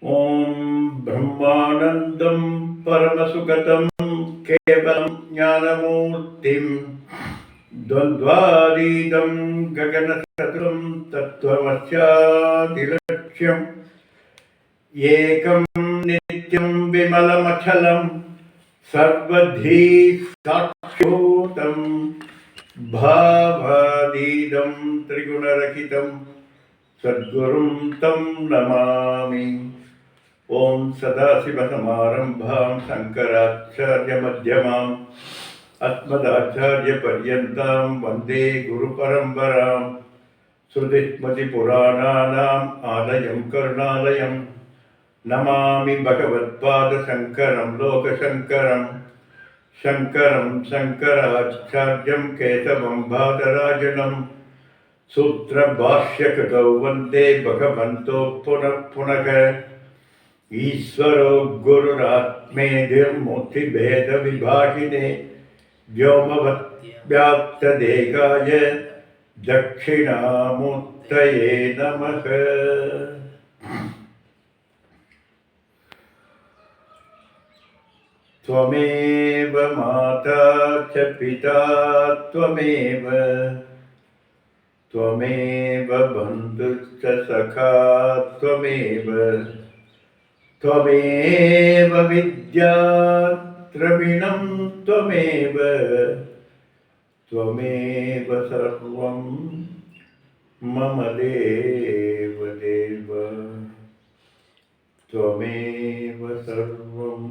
ॐ ब्रह्मानन्दं परमसुगतं केवलं ज्ञानमूर्तिं द्वन्द्वातीतं गगनसदृशं तत्त्वमस्यादिलक्ष्यम् एकं नित्यं विमलमचलं सर्वधी साक्षिभूतं भावातीतं त्रिगुणरहितं सद्गुरुं तं नमामि। ओं सदाशिवसमारंभां शंकराचार्यमध्यमाम् अस्मदाचार्यपर्यन्तां वन्दे गुरुपरम्परां। श्रुतिस्मृतिपुराणानाम् आलयं करुणालयं नमामि भगवत्पादशङ्करं लोकशङ्करं। शङ्करं शङ्कराचार्यं केशवं बादरायणं सूत्रभाष्यकृतौ वन्दे भगवन्तो पुनः पुनः। ईश्वरो गुरुरात्मेधिर्मूर्तिभेदविभागिने व्योमवद्व्याप्तदेहाय दक्षिणामूर्तये नमः। त्वमेव माता च पिता त्वमेव त्वमेव बन्धुश्च सखा त्वमेव त्वमेव विद्या द्रविणं त्वमेव त्वमेव सर्वं मम देव देव त्वमेव सर्वं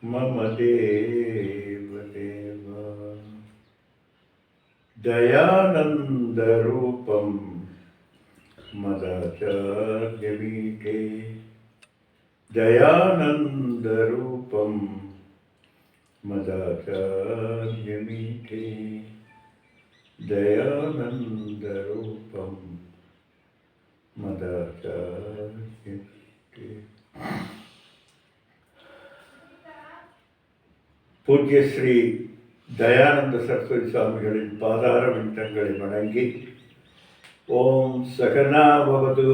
मम देव देव। दयानन्दरूपं मदाचार्यमीटे दयानन्दरूपं मदाचार्यमीटे दयानन्दरूपं मदाचार्यमीटे। पूज्य श्री दयानंद सरस्वती स्वामिகளின் பாதார விந்தங்களை வணங்கி ஓம் சகனா பவது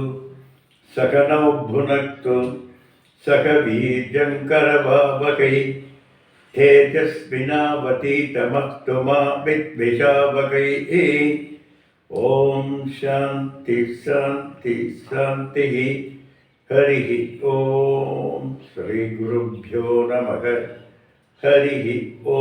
சகனௌ புனக்து सह वीर्यङ्करभावकै तेजस्विनावतीतमस्तु मा विद्विषावकैः। ॐ शान्ति शान्ति शान्तिः। हरिः ॐ श्रीगुरुभ्यो नमः। हरिः ॐ।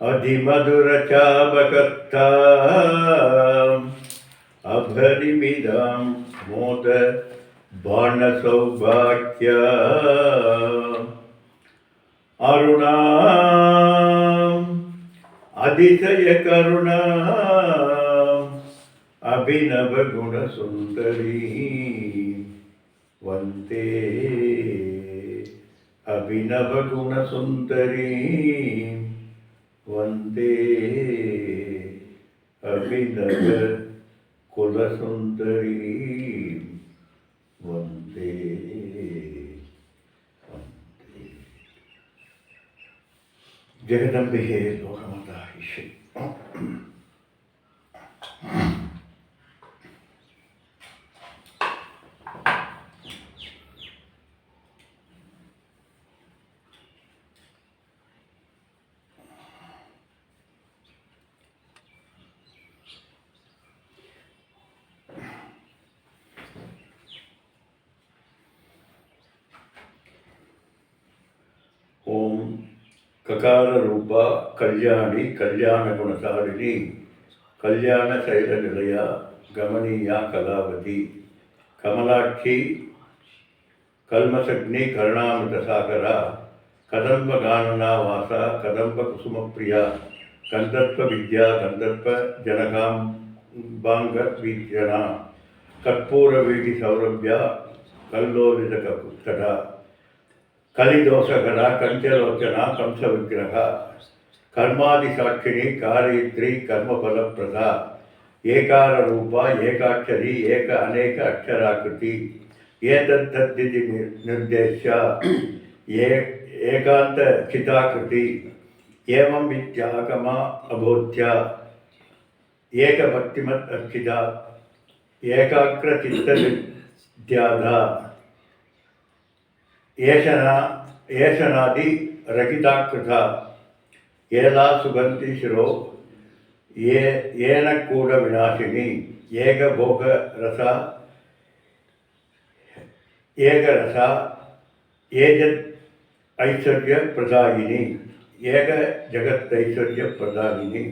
अधिमधुरचापकर्ता अभरिमिदां मोद बाणसौभाग्य अरुणाम् अतिशयकरुणा अभिनवगुणसुन्दरी वन्दे अभिनवगुणसुन्दरी वन्दे अभिनव कुलसुन्दरी वन्दे वन्दे। जगदम्बिके लोकमाता ईश्वरी। ओम ककार रूपा कल्याणी कल्याण गुणसारिणी कल्याण शैल निलया गमनीया कलावती कमलाक्षी कल्मसग्नि करुणामृत सागरा कदंब गानना वासा कदंब कुसुम प्रिया गंधर्व विद्या गंधर्व जनकांबांग विजना कर्पूर वीडि सौरभ्या कल्लोलित कपुत्तड़ा कलिदोषगणा कंचलोचना कंस विग्रह कर्मादि साक्षिणी कारयित्री कर्मफलप्रदा एकार रूपा एकाक्षरी एक अनेक अक्षराकृति एतद्धि निर्देश्य एकांत चिताकृति एवं विद्यागमा अबोध्य एकभक्तिमत् अर्चिता एकाग्रचित्तविद्याधा ಏಷನಾದಿ ರಹಿತಾಕೃತ ಏಲಾ ಸುಗಂಧಿ ಶಿರೋ ಏನ ಕೂಡ ವಿನಾಶಿನಿ ಏಕ ಭೋಗ ರಸ ಏಕರಸ ಏಜತ್ ಐಶ್ವರ್ಯ ಪ್ರದಾಯಿನಿ ಏಕ ಜಗತ್ತೈಶ್ವರ್ಯ ಪ್ರದಾಯಿನಿ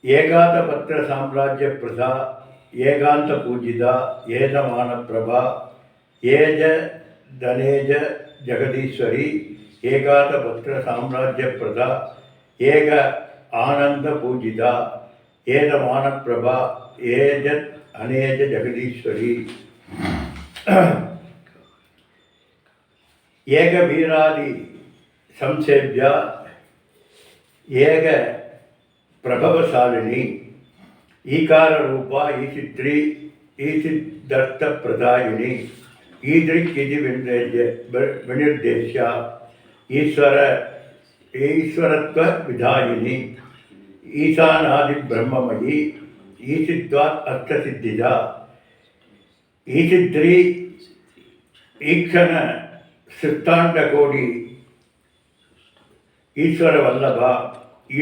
ಏಕಾಂತ ಪತ್ರ ಸಾಮ್ರಾಜ್ಯ ಪ್ರಸಾ ಏಕಾಂತ ಪೂಜಿತ ಏಜಮಾನ ಪ್ರಭಾ ಏಜ धनेज जगदीश्वरी एकात पत्र साम्राज्य प्रदा एक आनंद पूजिता एदमान प्रभा एज अनेज जगदीश्वरी एक वीरादि संसेव्य एक प्रभवशालिनी ईकार रूपा ईचित्री ईचिदत्त प्रदायिनी ईदृक् विनिर्देश्य ईश्वरत्व विधायिनी ईशानादि ब्रह्ममयी ईशिद्वात् अष्टसिद्धिदा ईशिद्री ईक्षण सृष्टाण्डकोटि ईश्वर वल्लभा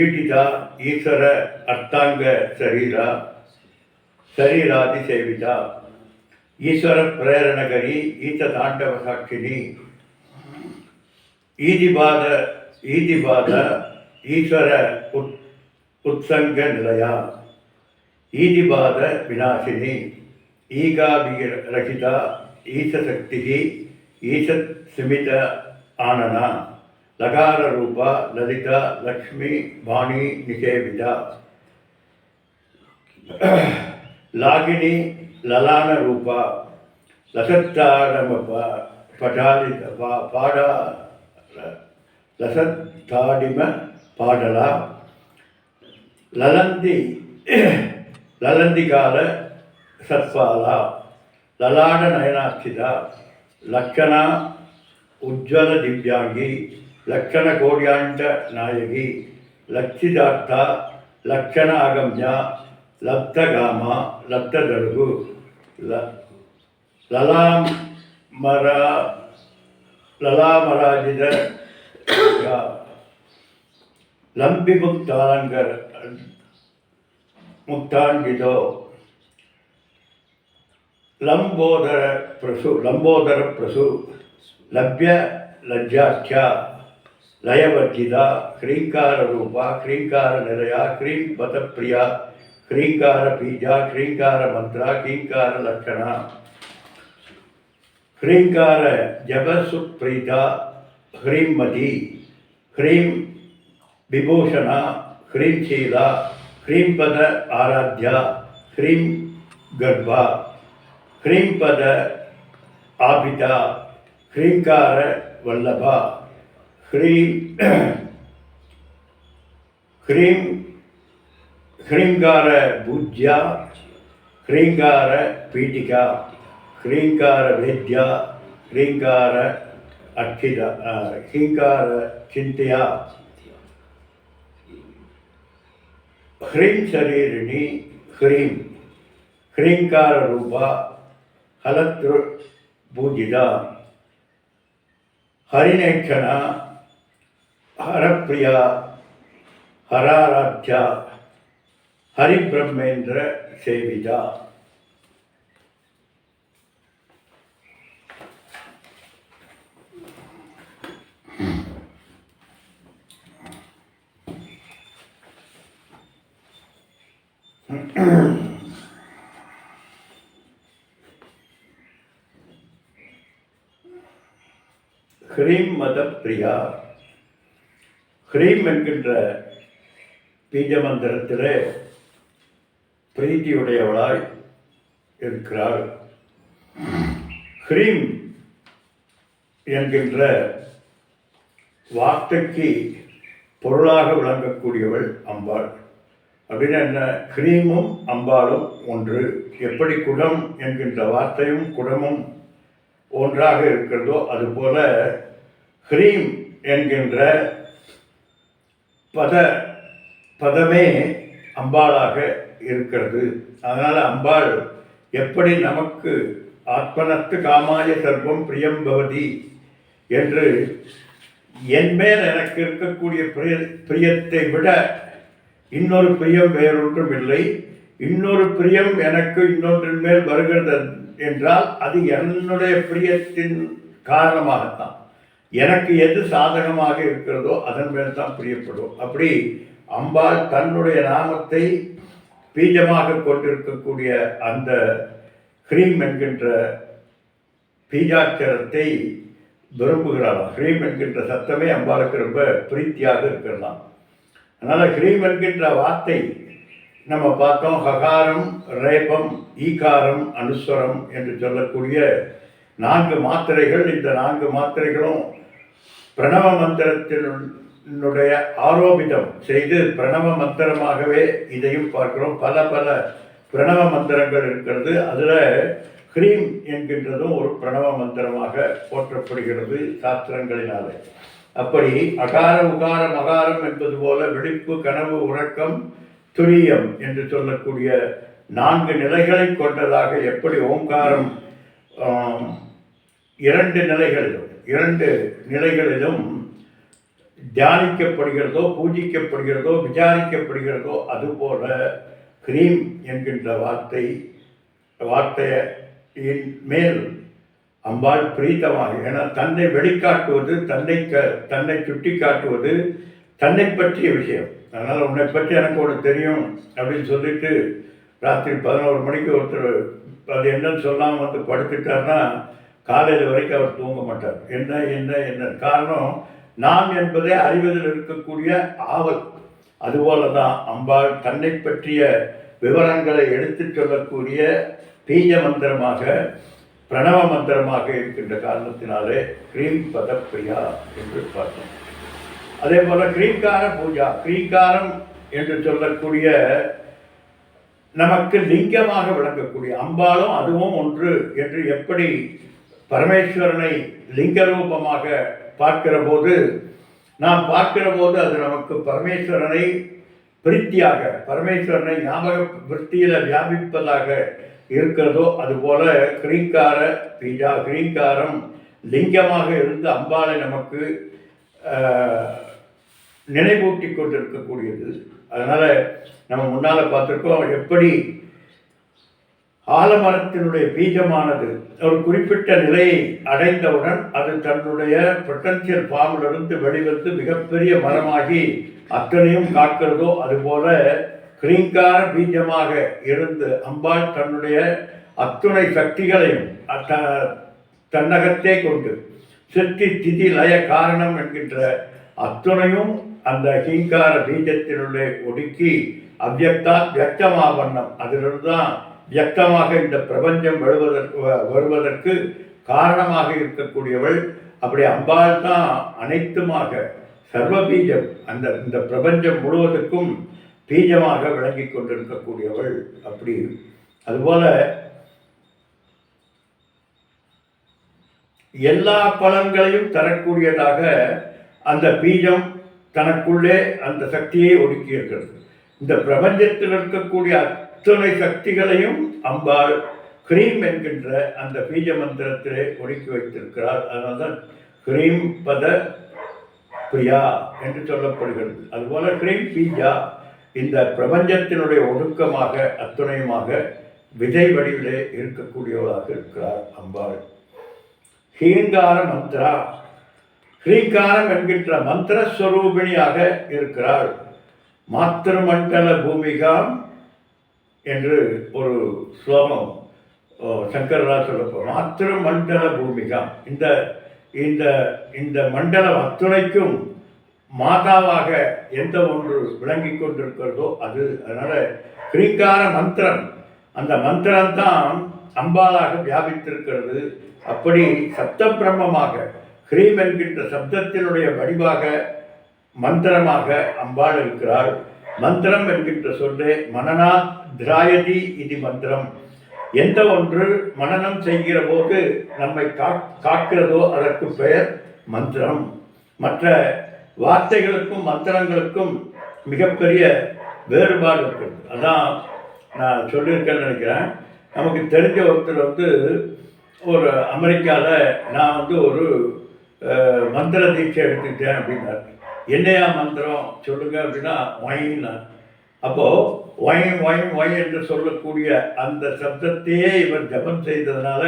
ईटिता ईश्वर अष्टांग शरीरादि सेविता ईश्वर प्रेरणकरी ईश तांडव साक्षिणी ईदिबाद ईश्वर उत्संग निलया ईदिबाद विनाशिनी ईगाभिरहिता ईश शक्ति ईश स्मित आनना लकार रूपा ललिता लक्ष्मी वाणी निषेविता लागिनी ललान रूपा लसत्ताडम पटालित पाड़ा लसत्ताडिम पाडला ललंदी ललंदी काल सत्पाला ललाड नयनाक्षिता लक्षणा उज्ज्वल दिव्यांगी लक्षण कोड्यांट नायकी लक्षितार्था लक्षण आगम्या लब्धगामा लब्धदलुगु ललामराजित लंबी मुक्तालंकर मुक्तान्वितो लंबोदर प्रसु लभ्य लज्जाख्या लयवर्जिता ह्रींकार रूपा ह्रींकार निलया ह्रीं बत प्रिया ह्रींकार बीजा ह्रींकार मंत्र ह्रींकार लक्षणा ह्रींकार जप सुप्रीता ह्रींमती ह्रीं विभूषणा ह्रीं शीला ह्रीं पद आराध्या ह्रीं गर्भा ह्रीं पद आभिता ह्रींकार वल्लभा ह्रीं ह्रीं ह्रींकार पूज्या ह्रींकार पीठिका ह्रींकार वेद्या ह्रींकार अक्षिता ह्रींकार चिंतया ह्रीं शरीरिणी ह्रीं ह्रींकार रूपा हलतृ पूजिता हरिनेक्षणा हरप्रिया हराराध्या हरिब्रह्मेंद्र सेविता ह्रीं मद प्रिया ह्रीं என்கின்ற பீஜ மந்திரத்திலே பிரீத்தியுடையவளாய் இருக்கிறாள். ह्रीं என்கின்ற வார்த்தைக்கு பொருளாக விளங்கக்கூடியவள் அம்பாள். அப்படின்னு என்ன? ह्रींமும் அம்பாளும் ஒன்று. எப்படி குடம் என்கின்ற வார்த்தையும் குடமும் ஒன்றாக இருக்கிறதோ அதுபோல ह्रीं என்கின்ற பத பதமே அம்பாளாக இருக்கிறது. அதனால் அம்பாள் எப்படி நமக்கு ஆத்மனத்து காமாய சர்வம் பிரியம் பவதி என்று என்மேல் எனக்கு இருக்கக்கூடிய பிரியத்தை விட இன்னொரு பிரியம் வேறொன்றும் இல்லை, இன்னொரு பிரியம் எனக்கு இன்னொன்றின் மேல் வருகிறது என்றால் அது என்னுடைய பிரியத்தின் காரணமாகத்தான். எனக்கு எது சாதகமாக இருக்கிறதோ அதன் மேல் தான் பிரியப்படும். அப்படி அம்பாள் தன்னுடைய நாமத்தை பீஜமாக கொண்டிருக்கக்கூடிய அந்த ஹ்ரீம் என்கின்ற பீஜாட்சரத்தை விரும்புகிறாளாம். ஹ்ரீம் என்கின்ற சத்தமே அம்பாளுக்கு ரொம்ப பிரீத்தியாக இருக்கிறதாம். அதனால் ஹ்ரீம் என்கின்ற வார்த்தை நம்ம பார்த்தோம், ஹகாரம், ரேபம், ஈகாரம், அனுஸ்வரம் என்று சொல்லக்கூடிய 4 மாத்திரைகள். இந்த 4 மாத்திரைகளும் பிரணவ மந்திரத்தினுடைய ஆரோபிதம் செய்து பிரணவ மந்திரமாகவே இதையும் பார்க்கிறோம். பல பல பிரணவ மந்திரங்கள் இருக்கிறது. அதில் ஹ்ரீம் என்கின்றதும் ஒரு பிரணவ மந்திரமாக போற்றப்படுகிறது சாஸ்திரங்களினாலே. அப்படி அகார உகார மகாரம் என்பது போல விழிப்பு, கனவு, உறக்கம், துரியம் என்று சொல்லக்கூடிய 4 நிலைகளை கொண்டதாக எப்படி ஓங்காரம் 2 நிலைகளிலும் தியானிக்கப்படுகிறதோ, பூஜிக்கப்படுகிறதோ, விசாரிக்கப்படுகிறதோ, அதுபோல ஹ்ரீம் என்கின்ற வார்த்தையின் மேல் அம்பாள் பிரீத்தமாக, ஏன்னா தன்னை வெளிக்காட்டுவது, தன்னை சுட்டி காட்டுவது தன்னை பற்றிய விஷயம். அதனால் உன்னை பற்றி எனக்கு ஒன்று தெரியும் அப்படின்னு சொல்லிட்டு ராத்திரி 11 மணிக்கு ஒருத்தர் அது என்னன்னு சொல்லாமல் வந்து படுத்துட்டார்னா காலையில் வரைக்கும் அவர் தூங்க மாட்டார். என்ன காரணம்? நான் என்பதை அறிவதில் இருக்கக்கூடிய ஆவல். அதுபோல தான் அம்பாள் தன்னை பற்றிய விவரங்களை எடுத்து சொல்லக்கூடிய பீஜ மந்திரமாக, பிரணவ மந்திரமாக இருக்கின்ற காரணத்தினாலே ஹ்ரீம் பதப்பிரியா என்று பார்த்தோம். அதே போல கிரீங்கார பூஜா, கிரீங்காரம் என்று சொல்லக்கூடிய நமக்கு லிங்கமாக விளங்கக்கூடிய அம்பாளும் அதுவும் ஒன்று என்று எப்படி பரமேஸ்வரனை லிங்க ரூபமாக பார்க்கிற போது அது நமக்கு பரமேஸ்வரனை பிரீத்தியாக, பரமேஸ்வரனை ஞாபக விருத்தியில் வியாபிப்பதாக இருக்கிறதோ அதுபோல கிரீங்கார பீஜா, கிரீங்காரம் லிங்கமாக இருந்து அம்பாளை நமக்கு நினைவூட்டி கொண்டிருக்கக்கூடியது. அதனால் நம்ம முன்னால் பார்த்துருக்கோம் எப்படி ஆலமரத்தினுடைய பீஜமானது ஒரு குறிப்பிட்ட நிலையை அடைந்தவுடன் அது தன்னுடைய பொட்டன்சியல் ஃபார்மிலிருந்து வெளிவந்து மிகப்பெரிய மரமாகி அத்தனையும் காக்கிறதோ அதுபோல கிரீங்கார பீஜமாக இருந்து அம்பாள் தன்னுடைய அத்துணை சக்திகளையும் தன்னகத்தே கொண்டு சித்தி திதி லய காரணம் என்கின்ற அத்துணையும் அந்த ஹீங்கார பீஜத்தினுள்ளே ஒடுக்கி அவ்யக்தா வியக்தமா வண்ணம் அதிலிருந்து தான் வியக்தமாக இந்த பிரபஞ்சம் வருவதற்கு காரணமாக இருக்கக்கூடியவள். அப்படி அம்பாள் தான் அனைத்துமாக சர்வ பீஜம், இந்த பிரபஞ்சம் முழுவதற்கும் பீஜமாக விளங்கி கொண்டிருக்கக்கூடியவள். அப்படி அதுபோல எல்லா பலன்களையும் தரக்கூடியதாக அந்த பீஜம் தனக்குள்ளே அந்த சக்தியை ஒடுக்கி இருக்கிறது. இந்த பிரபஞ்சத்தில் இருக்கக்கூடிய அத்தனை சக்திகளையும் அம்பாள் ஹ்ரீம் என்கின்ற அந்த பீஜ மந்திரத்திலே ஒடுக்கி வைத்திருக்கிறார். அதனால்தான் ஹ்ரீம் பத பிரியா என்று சொல்லப்படுகிறது. அதுபோல ஹ்ரீம் பீஜா இந்த பிரபஞ்சத்தினுடைய ஒடுக்கமாக அத்துணையுமாக விதை வடிவிலே இருக்கக்கூடியவளாக இருக்கிறார் அம்பாள். ஹீங்கார மந்திரா, ஹ்ரீங்காரம் என்கின்ற மந்திரஸ்வரூபிணியாக இருக்கிறாள். மாத்திருமண்டல பூமிகாம் என்று ஒரு ஸ்லோகம் சங்கரராஜ் சொல்லப்போ, மாத்திருமண்டல பூமிகாம், இந்த இந்த இந்த மண்டலம் அத்துணைக்கும் மாதாவாக எந்த ஒன்று விளங்கி கொண்டிருக்கிறதோ அது. அதனால ஹ்ரீங்கார மந்திரம், அந்த மந்திரம்தான் அம்பாளாக வியாபித்திருக்கிறது. அப்படி சப்த பிரம்மமாக ஹ்ரீம் என்கின்ற சப்தத்தினுடைய வடிவாக மந்திரமாக அம்பாள் இருக்கிறாள். மந்திரம் என்கின்ற சொல்லே மனனா திராயதி இது மந்திரம். எந்த ஒன்று மனனம் செய்கிற போது நம்மை காக்கிறதோ அதற்கு பெயர் மந்திரம். மற்ற வார்த்தைகளுக்கும் மந்திரங்களுக்கும் மிகப்பெரிய வேறுபாடு இருக்கிறது. அதான் நான் சொல்லியிருக்கேன்னு நினைக்கிறேன். நமக்கு தெரிஞ்ச ஒருத்தர் ஒரு அமெரிக்காவில் நான் ஒரு மந்திர தீட்சை எடுத்துக்கிட்டேன் அப்படின்னாரு. என்னையா மந்திரம் சொல்லுங்க அப்படின்னா ஒயின்னா. அப்போது ஒயின் ஒயின் ஒய் என்று சொல்லக்கூடிய அந்த சப்தத்தையே இவர் ஜபம் செய்ததுனால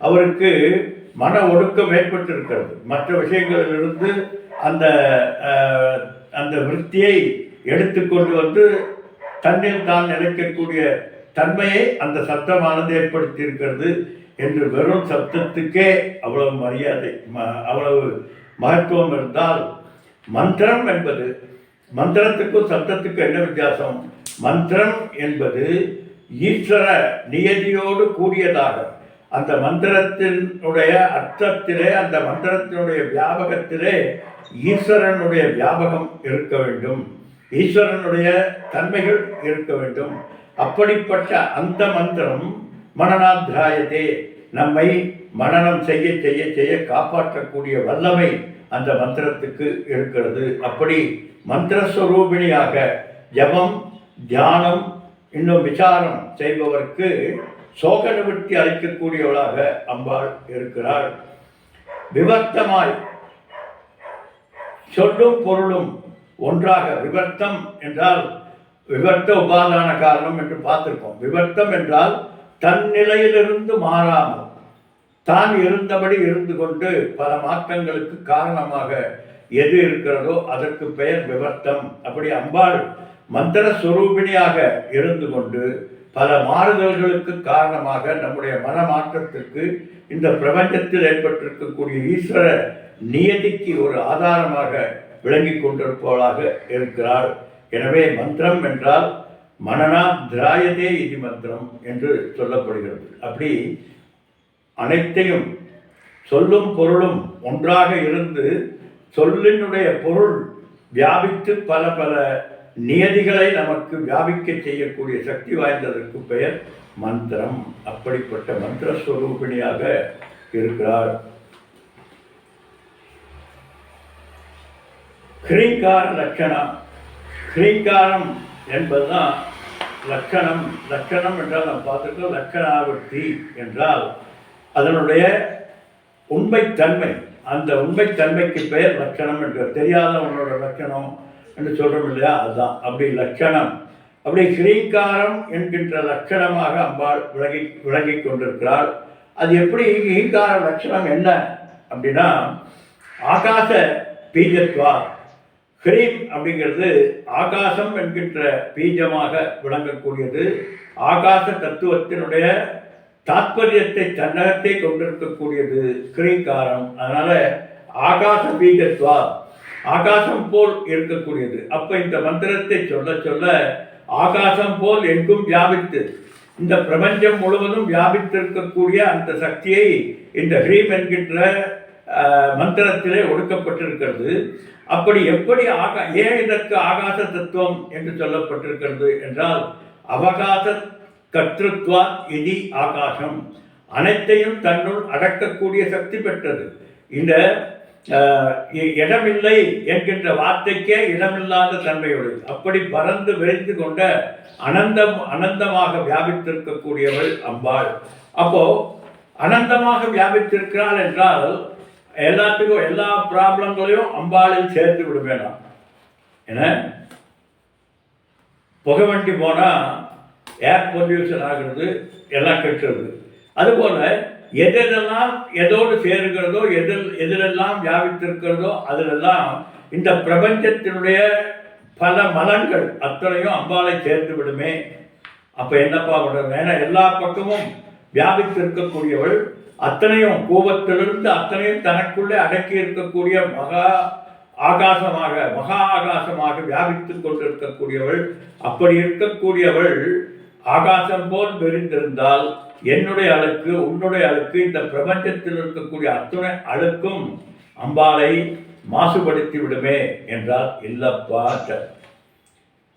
அவருக்கு மன ஒடுக்கம் ஏற்பட்டிருக்கிறது. மற்ற விஷயங்களிலிருந்து அந்த அந்த விருத்தியை எடுத்துக்கொண்டு தன்னில் தான் நினைக்கக்கூடிய தன்மையை அந்த சப்தமானது ஏற்படுத்தி இருக்கிறது என்று வெறும் சப்தத்துக்கே அவ்வளவு மரியாதை, அவ்வளவு மகத்துவம் இருந்தால், மந்திரம் என்பது, மந்திரத்துக்கும் சப்தத்துக்கும் என்ன வித்தியாசம்? மந்திரம் என்பது ஈஸ்வர நியதியோடு கூடியதாக, அந்த மந்திரத்தினுடைய அர்த்தத்திலே, அந்த மந்திரத்தினுடைய வியாபகத்திலே ஈஸ்வரனுடைய வியாபகம் இருக்க வேண்டும், ஈஸ்வரனுடைய தன்மைகள் இருக்க வேண்டும். அப்படிப்பட்ட அந்த மந்திரம் மனநாத்திராயதே, நம்மை மனனம் செய்ய செய்ய செய்ய காப்பாற்றக்கூடிய வல்லமை அந்த மந்திரத்துக்கு இருக்கிறது. அப்படி மந்திரஸ்வரூபிணியாக ஜபம், தியானம், இன்னும் விசாரம் செய்பவருக்கு சோக நிவர்த்தி அளிக்கக்கூடியவளாக அம்பாள் இருக்கிறாள். விவர்த்தமாய் சொல்லும் பொருளும் ஒன்றாக, விவர்த்தம் என்றால் விவர்த்த உபாதான காரணம் என்று பார்த்திருக்கோம். விவர்த்தம் என்றால் தன் நிலையிலிருந்து மாறாமல் தான் இருந்தபடி இருந்து கொண்டு பல மாற்றங்களுக்கு காரணமாக எது இருக்கிறதோ அதற்கு பெயர் விவர்த்தம். அப்படி அம்பாள் மந்திர ஸ்வரூபிணியாக இருந்து கொண்டு பல மாறுதல்களுக்கு காரணமாக நம்முடைய மனமாற்றத்திற்கு இந்த பிரபஞ்சத்தில் ஏற்பட்டிருக்கக்கூடிய ஈஸ்வர நியதிக்கு ஒரு ஆதாரமாக விளங்கி கொண்டிருப்பவளாக இருக்கிறாள். எனவே மந்திரம் என்றால் மனனா திராயதே இது மந்திரம் என்று சொல்லப்படுகிறது. அப்படி அனைத்தையும் சொல்லும் பொருளும் ஒன்றாக இருந்து சொல்லினுடைய பொருள் வியாபித்து பல பல நியதிகளை நமக்கு வியாபிக்க செய்யக்கூடிய சக்தி வாய்ந்ததற்கு பெயர் மந்திரம். அப்படிப்பட்ட மந்திர ஸ்வரூபிணியாக இருக்கிறார். ஹ்ரீங்கார லட்சணம். ஹ்ரீங்காரம் என்பதுதான் லட்சணம். லட்சணம் என்றால் நாம் பார்த்துருக்கோம். லட்சணாவர்த்தி என்றால் அதனுடைய உண்மைத்தன்மை. அந்த உண்மைத்தன்மைக்கு பெயர் லட்சணம் என்று. தெரியாத உன்னோட லட்சணம் என்று சொல்கிறோம் இல்லையா, அதுதான். அப்படி லட்சணம். அப்படி ஹ்ரீங்காரம் என்கின்ற லட்சணமாக அம்பாள் விளங்கி கொண்டிருக்கிறாள். அது எப்படி ஹ்ரீங்கார லட்சணம் என்ன அப்படின்னா, ஆகாச பீஜத்வா. ஹ்ரீம் அப்படிங்கிறது ஆகாசம் என்கின்ற பீஜமாக விளங்கக்கூடியது. ஆகாச தத்துவத்தினுடைய தாத்பரியத்தை தன்னகத்தை கொண்டிருக்கக்கூடியது ஹ்ரீங்காரம். அதனால ஆகாச பீஜத்வா, ஆகாசம் போல் இருக்கக்கூடியது. அப்ப இந்த மந்திரத்தை சொல்ல சொல்ல ஆகாசம் போல் எங்கும் வியாபித்து இந்த பிரபஞ்சம் முழுவதும் வியாபித்திருக்கக்கூடிய அந்த சக்தியை இந்த ஹ்ரீம் என்கின்ற மந்திரத்திலே ஒடுக்கப்பட்டிருக்கிறது. அப்படி எப்படி ஏன் இதற்கு ஆகாச தத்துவம் என்று சொல்லப்பட்டிருக்கிறது என்றால், அவகாச கர்த்திருத்வா இதி ஆகாசம், அனைத்தையும் தன்னுள் அடக்கக்கூடிய சக்தி பெற்றது. இந்த இடமில்லை என்கின்ற வார்த்தைக்கே இடமில்லாத தன்மையுடையது. அப்படி பறந்து விரைந்து கொண்ட அனந்தமாக வியாபித்திருக்கக்கூடியவள் அம்பாள். அப்போ அனந்தமாக வியாபித்திருக்கிறாள் என்றால் எல்லாத்துக்கும் எல்லா ப்ராப்ளங்களையும் அம்பாளில் சேர்த்து விட வேண்டாம். ஏன்னா புகை வண்டி போனால் ஏர் பொல்யூஷன் ஆகிறது, எல்லாம் கெட்டுறது. அதுபோல் எதெல்லாம் எதோடு சேருகிறதோ, எதிலெல்லாம் வியாபித்திருக்கிறதோ அதிலெல்லாம் இந்த பிரபஞ்சத்தினுடைய பல மலங்கள் அத்தனையும் அம்பாளை சேர்த்து விடுமே. அப்போ என்னப்பா பண்ணுறது? ஏன்னா எல்லா பக்கமும் வியாபித்திருக்கக்கூடியவள், அத்தனையும் கோபத்திலிருந்து அத்தனையும் தனக்குள்ளே அடக்கி இருக்கக்கூடிய மகா ஆகாசமாக வியாபித்து கொண்டிருக்கக்கூடியவள். அப்படி இருக்கக்கூடியவள் ஆகாசம் போல் விரிந்திருந்தால் என்னுடைய அழுக்கு, உன்னுடைய அழுக்கு, இந்த பிரபஞ்சத்தில் இருக்கக்கூடிய அத்துணை அழுக்கும் அம்பாளை மாசுபடுத்தி விடுமே என்றால் இல்லப்பா.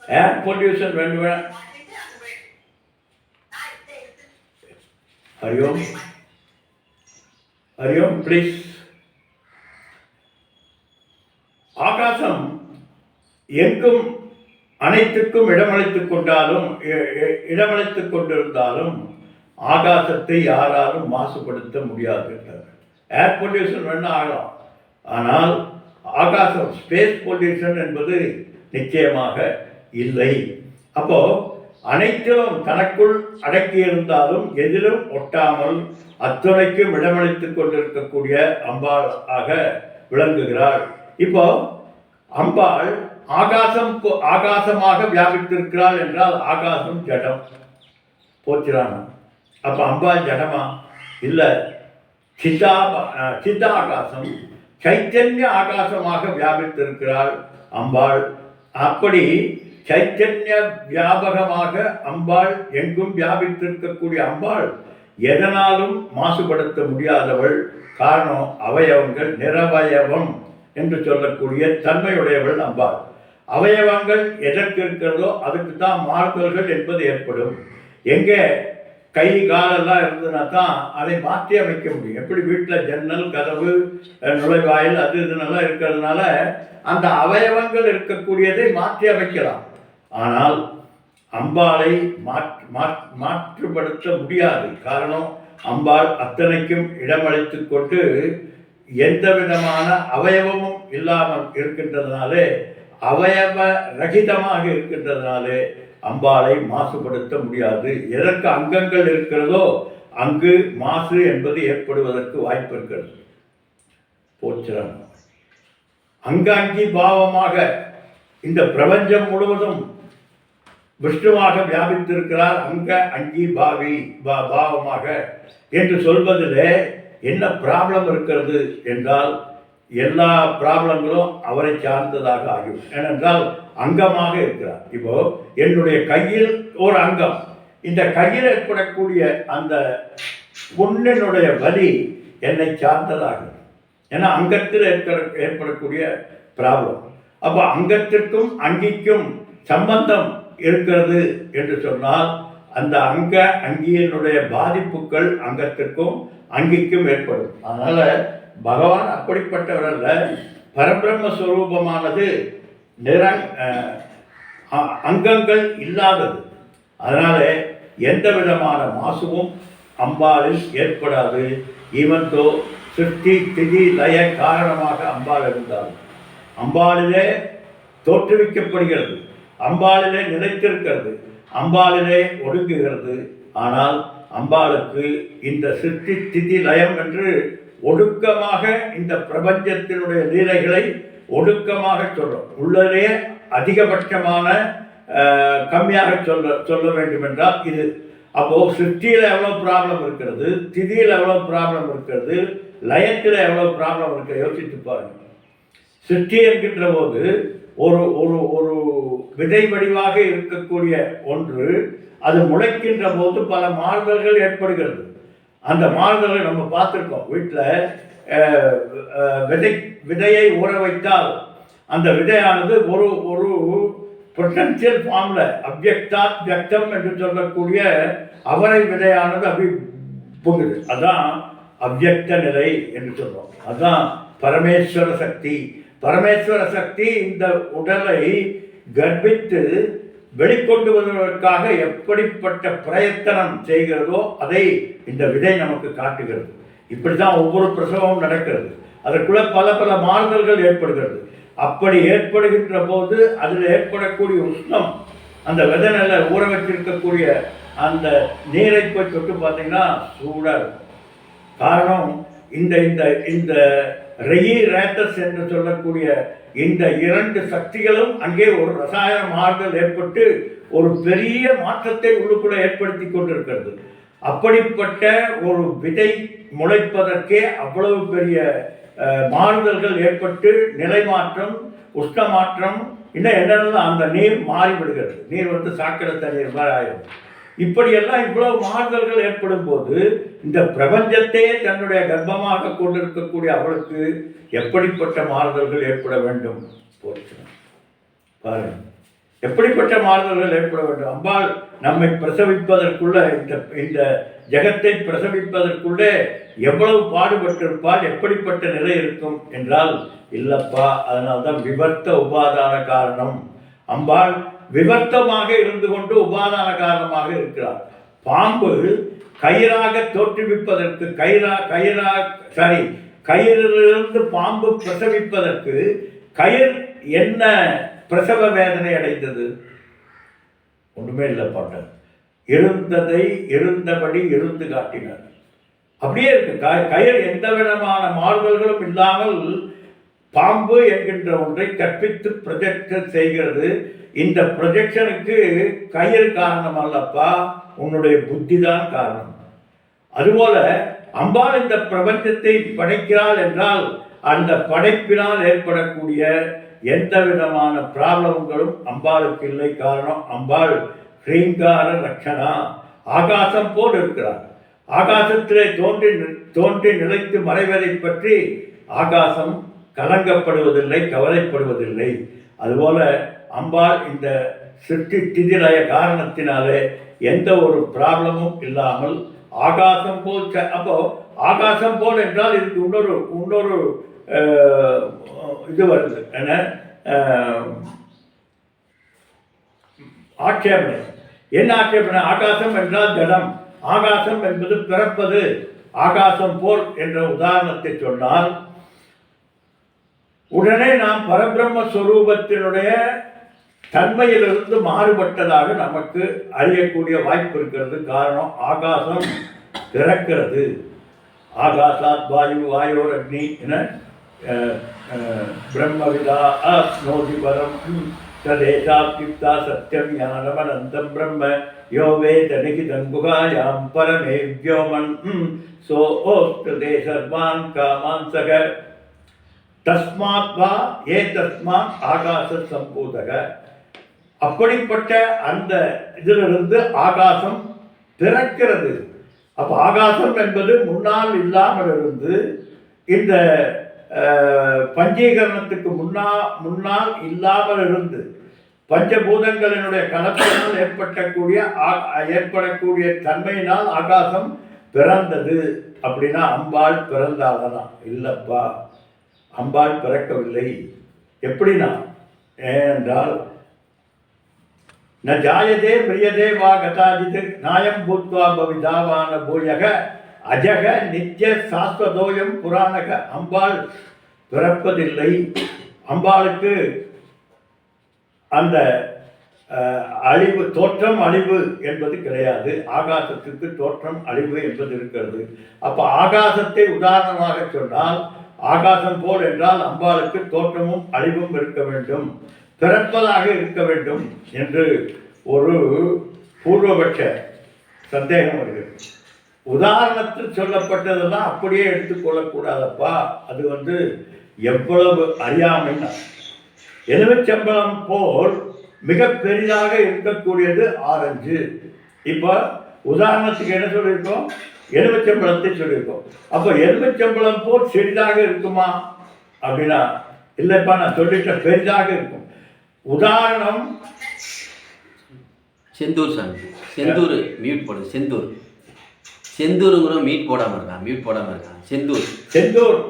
ஏர் பொல்யூஷன் வேண்டுமே. ஹரியோம் ஹரியோம் ப்ளீஸ். ஆகாசம் எங்கும் அனைத்துக்கும் இடமளித்துக் கொண்டிருந்தாலும் ஆகாசத்தை யாராலும் மாசுபடுத்த முடியாது. ஏர் பொல்யூஷன் வேணா ஆகலாம், ஆனால் ஆகாசம் ஸ்பேஸ் பொல்யூஷன் என்பது நிச்சயமாக இல்லை. அப்போ அனைத்திலும் தனக்குள் அடக்கியிருந்தாலும் எதிலும் ஒட்டாமல் அத்துணைக்கும் இடமளித்துக் கொண்டிருக்கக்கூடிய அம்பாளாக விளங்குகிறாள். இப்போ அம்பாள் ஆகாசமாக வியாபித்திருக்கிறாள் என்றால் ஆகாசம் ஜடம் போச்சுறாங்க. அப்ப அம்பாள் ஜடமா? இல்லை, சித்தாகாசம் சைத்தன்ய ஆகாசமாக வியாபித்திருக்கிறாள் அம்பாள். அப்படி சைத்தன்ய வியாபகமாக அம்பாள் எங்கும் வியாபித்திருக்கக்கூடிய அம்பாள் எதனாலும் மாசுபடுத்த முடியாதவள். காரணம், அவயவங்கள் நிரவயவம் என்று சொல்லக்கூடிய தன்மையுடையவள் அம்பாள். அவயவங்கள் எதற்கு இருக்கிறதோ அதுக்கு தான் மாறுதல்கள் என்பது ஏற்படும். எங்கே கை காலெல்லாம் இருந்ததுன்னா தான் அதை மாற்றி அமைக்க முடியும். எப்படி வீட்டில் ஜன்னல், கதவு, நுழைவாயில் அது இதுன்னெல்லாம் இருக்கிறதுனால அந்த அவயவங்கள் இருக்கக்கூடியதை மாற்றி அமைக்கலாம். ஆனால் அம்பாளை மாற்றுபடுத்த முடியாது. காரணம், அம்பாள் அத்தனைக்கும் இடமளித்துக் கொண்டு எந்த விதமான அவயவமும் இல்லாமல் இருக்கின்றதுனாலே, அவயவ ரகிதமாக இருக்கின்றதுனாலே அம்பாளை மாசுபடுத்த முடியாது. எதற்கு அங்கங்கள் இருக்கிறதோ அங்கு மாசு என்பது ஏற்படுவதற்கு வாய்ப்பு இருக்கிறது. போச்சுறாங்க. அங்காங்கி பாவமாக இந்த பிரபஞ்சம் முழுவதும் விஷ்ணுவாக வியாபித்திருக்கிறார். அங்க அங்கி பாவமாக என்று சொல்வதில் என்ன ப்ராப்ளம் இருக்கிறது என்றால், எல்லா ப்ராப்ளங்களும் அவரை சார்ந்ததாக ஆகும். ஏனென்றால் அங்கமாக இருக்கிறார். இப்போ என்னுடைய கையில் ஒரு அங்கம், இந்த கையில் ஏற்படக்கூடிய அந்த புண்ணினுடைய வலி என்னை சார்ந்ததாகும். ஏன்னா அங்கத்தில் ஏற்படக்கூடிய ப்ராப்ளம். அப்போ அங்கத்திற்கும் அங்கிக்கும் சம்பந்தம் இருக்கிறது என்று சொன்னால், அந்த அங்கியினுடைய பாதிப்புகள் அங்கத்திற்கும் அங்கிக்கும் ஏற்படும். அதனால பகவான் அப்படிப்பட்டவர் அல்ல. பரபிரம்மஸ்வரூபமானது அங்கங்கள் இல்லாதது. அதனால எந்த விதமான மாசுவும் அம்பாளில் ஏற்படாது. ஈவன்தோ சிருஷ்டி திதி லய காரணமாக அம்பாள் இருந்தால் அம்பாளிலே தோற்றுவிக்கப்படுகிறது, அம்பாளிலே நிலைத்திருக்கிறது, அம்பாளிலே ஒடுங்குகிறது. ஆனால் அம்பாளுக்கு இந்த சிருஷ்டி திதி லயம் என்று ஒடுக்கமாக இந்த பிரபஞ்சத்தினுடைய லீலைகளை ஒடுக்கமாக சொல்றோம். உள்ளதே அதிகபட்சமான கம்மியாக சொல்ல வேண்டும் என்றால் இது. அப்போ சிருஷ்டியில் எவ்வளோ ப்ராப்ளம் இருக்கிறது, திதியில் எவ்வளோ ப்ராப்ளம் இருக்கிறது, லயத்தில் எவ்வளோ ப்ராப்ளம் இருக்கிறது யோசித்து பாருங்கள். சிருஷ்டி என்கின்ற போது ஒரு ஒரு ஒரு விதை வடிவாக இருக்கக்கூடிய ஒன்று அது முளைக்கின்ற போது பல மாறுதல்கள் ஏற்படுகிறது. அந்த மாறுதல்களை நம்ம பார்த்துருக்கோம். வீட்டில் விதையை ஊற வைத்தால் அந்த விதையானது ஒரு ஒரு பொட்டன்சியல் ஃபார்மில் அவ்யக்தம் என்று சொல்லக்கூடிய அவரை விதையானது அப்படி போகுது. அதுதான் அவ்யக்த நிலை என்று சொல்றோம். அதுதான் பரமேஸ்வர சக்தி. பரமேஸ்வர சக்தி இந்த உடலை கர்ப்பித்து வெளிக்கொண்டு வருவதற்காக எப்படிப்பட்ட பிரயத்தனம் செய்கிறதோ அதை இந்த விதை நமக்கு காட்டுகிறது. இப்படிதான் ஒவ்வொரு பிரசவமும் நடக்கிறது. அதற்குள்ள பல பல மாறுதல்கள் ஏற்படுகிறது. அப்படி ஏற்படுகின்ற போது அதில் ஏற்படக்கூடிய உஷ்ணம், அந்த விதை நல்ல ஊற வச்சிருக்கக்கூடிய அந்த நீரை போய் தொட்டு பார்த்தீங்கன்னா சூடாக இருக்கும். காரணம், இந்த இந்த இந்த ரேட்டஸ் என்று சொல்லக்கூடிய இந்த இரண்டு சக்திகளும் அங்கே ஒரு ரசாயன மாறுதல் ஏற்பட்டு ஒரு பெரிய மாற்றத்தை உள்ளுக்குள்ள ஏற்படுத்தி கொண்டிருக்கிறது. அப்படிப்பட்ட ஒரு விதை முளைப்பதற்கே அவ்வளவு பெரிய மாறுதல்கள் ஏற்பட்டு நிலை மாற்றம், உஷ்ண மாற்றம், இன்னும் என்னென்ன அந்த நீர் மாறிவிடுகிறது. நீர் வந்து சாக்கடை தண்ணீர் மாதிரி ஆயிடும். இப்படியெல்லாம் இவ்வளவு மாறுதல்கள் ஏற்படும் போது இந்த பிரபஞ்சத்தையே தன்னுடைய கர்ப்பமாக கொண்டிருக்கக்கூடிய அவளுக்கு எப்படிப்பட்ட மாறுதல்கள் ஏற்பட வேண்டும் போச்சு பாருங்க. எப்படிப்பட்ட மாறுதல்கள் ஏற்பட வேண்டும்? அம்பாள் நம்மை பிரசவிப்பதற்குள்ள இந்த இந்த ஜெகத்தை பிரசவிப்பதற்குள்ளே எவ்வளவு பாடுபட்டிருப்பால், எப்படிப்பட்ட நிலை இருக்கும் என்றால், இல்லப்பா, அதனால்தான் விவர்த்த உபாதான காரணம். அம்பாள் விவர்த்தமாக இருந்து கொண்டு உபாதான காரணமாக இருக்கிறார். பாம்பு கயிறாக தோற்றுவிப்பதற்கு கயிறிலிருந்து பாம்பு பிரசவிப்பதற்கு கயிறு என்ன பிரசவ வேதனை அடைந்தது? ஒன்றுமே இல்லை பாட்டர். இருந்ததை இருந்தபடி இருந்து காட்டினார். அப்படியே இருக்கு. கயிறு எந்த விதமான மாறுதல்களும் இல்லாமல் பாம்பு என்கின்ற ஒன்றை கற்பித்து ப்ரொஜெக்ஷன் செய்கிறது. இந்த ப்ரொஜெக்ஷனுக்கு கயிறு காரணம் அல்லப்பா, உன்னுடைய புத்தி தான் காரணம். அதுபோல அம்பாள் இந்த பிரபஞ்சத்தை படைக்கிறாள் என்றால் அந்த படைப்பினால் ஏற்படக்கூடிய எந்த விதமான ப்ராப்ளங்களும் அம்பாளுக்கு இல்லை. காரணம், அம்பாள் ஸ்ரீங்கார லட்சணா, ஆகாசம் போல் இருக்கிறார். ஆகாசத்திலே தோன்றி நிலைத்து மறைவதை பற்றி ஆகாசம் கலங்கப்படுவதில்லை, கவலைப்படுவதில்லை. அதுபோல அம்பாள் இந்த சிருஷ்டி திதிலய காரணத்தினாலே எந்த ஒரு ப்ராப்ளமும் இல்லாமல் ஆகாசம் போல். அப்போ ஆகாசம் போல் என்றால் இதுக்கு இன்னொரு இது வருது. என்ன ஆட்சேபனை? என்ன ஆட்சேபனை? ஆகாசம் என்றால் ஜடம், ஆகாசம் என்பது பிறப்பது. ஆகாசம் போல் என்ற உதாரணத்தை சொன்னால் உடனே நாம் பரபிரம்ம ஸ்வரூபத்தினுடைய தன்மையிலிருந்து மாறுபட்டதாக நமக்கு அறியக்கூடிய வாய்ப்பு இருக்கிறது. காரணம், ஆகாசம் திறக்கிறது. ஆகாசாத் வாயு, வாயோர் அக்னி என பிரம்மவிதா அஸ்னோதி வரம் ததேசாப்யுக்தா சத்யம் ஞானம் அனந்தம் பிரம்ம யோ வேதனிகிதம் குகாயாம் பரமே வியோமன் சோஸ்தே சர்வான் காமான் சக தஸ்மாத் வா ஏ தஸ்மாத் ஆகாச சம்பூதக. அப்படிப்பட்ட அந்த இதிலிருந்து ஆகாசம் பிறக்கிறது. அப்போ ஆகாசம் என்பது முன்னால் இல்லாமல் இருந்து இந்த பஞ்சீகரணத்துக்கு முன்னால் இல்லாமல் இருந்து பஞ்சபூதங்களினுடைய கலப்பினால் ஏற்படக்கூடிய தன்மையினால் ஆகாசம் பிறந்தது. அப்படின்னா அம்பாள் பிறந்தாளனா? இல்லப்பா, அம்பாள் பிறக்கவில்லை. எப்படின்னா, ஏனென்றால் ந ஜாயதே பிரியதே வா கதாஜித் நாயம் பூத்வா பவிதாவான பூயக அஜக நித்திய சாஸ்வதோயம் புராணக. அம்பாள் பிறப்பதில்லை. அம்பாளுக்கு அந்த அழிவு, தோற்றம் அழிவு என்பது கிடையாது. ஆகாசத்துக்கு தோற்றம் அழிவு என்பது இருக்கிறது. அப்போ ஆகாசத்தை உதாரணமாக சொன்னால், ஆகாசம் போல் என்றால் அம்பாளுக்கு தோற்றமும் அழிவும் இருக்க வேண்டும், பிறப்பதாக இருக்க வேண்டும் என்று ஒரு பூர்வபட்ச சந்தேகம் வருகிறது. உதாரணத்தில் சொல்லப்பட்டதெல்லாம் அப்படியே எடுத்துக்கொள்ளக்கூடாதப்பா. அது எவ்வளவு அறியாமைன்னா, எலுமிச்சம்பழம் போல் மிக பெரிதாக இருக்கக்கூடியது ஆரஞ்சு. இப்போ உதாரணத்துக்கு என்ன சொல்லியிருக்கோம்? எலுமிச்சம்பழத்தை சொல்லியிருக்கோம். அப்போ எலுமிச்சம்பழம் போல் சிறிதாக இருக்குமா அப்படின்னா இல்லைப்பா, நான் சொல்லிட்டேன், பெரிதாக இருக்கும். உதாரணம் செந்தூர் சாமி, செந்தூர் மியூட் போடு. செந்தூருங்கிற மியூட் போடாமல் இருக்கான். செந்தூர்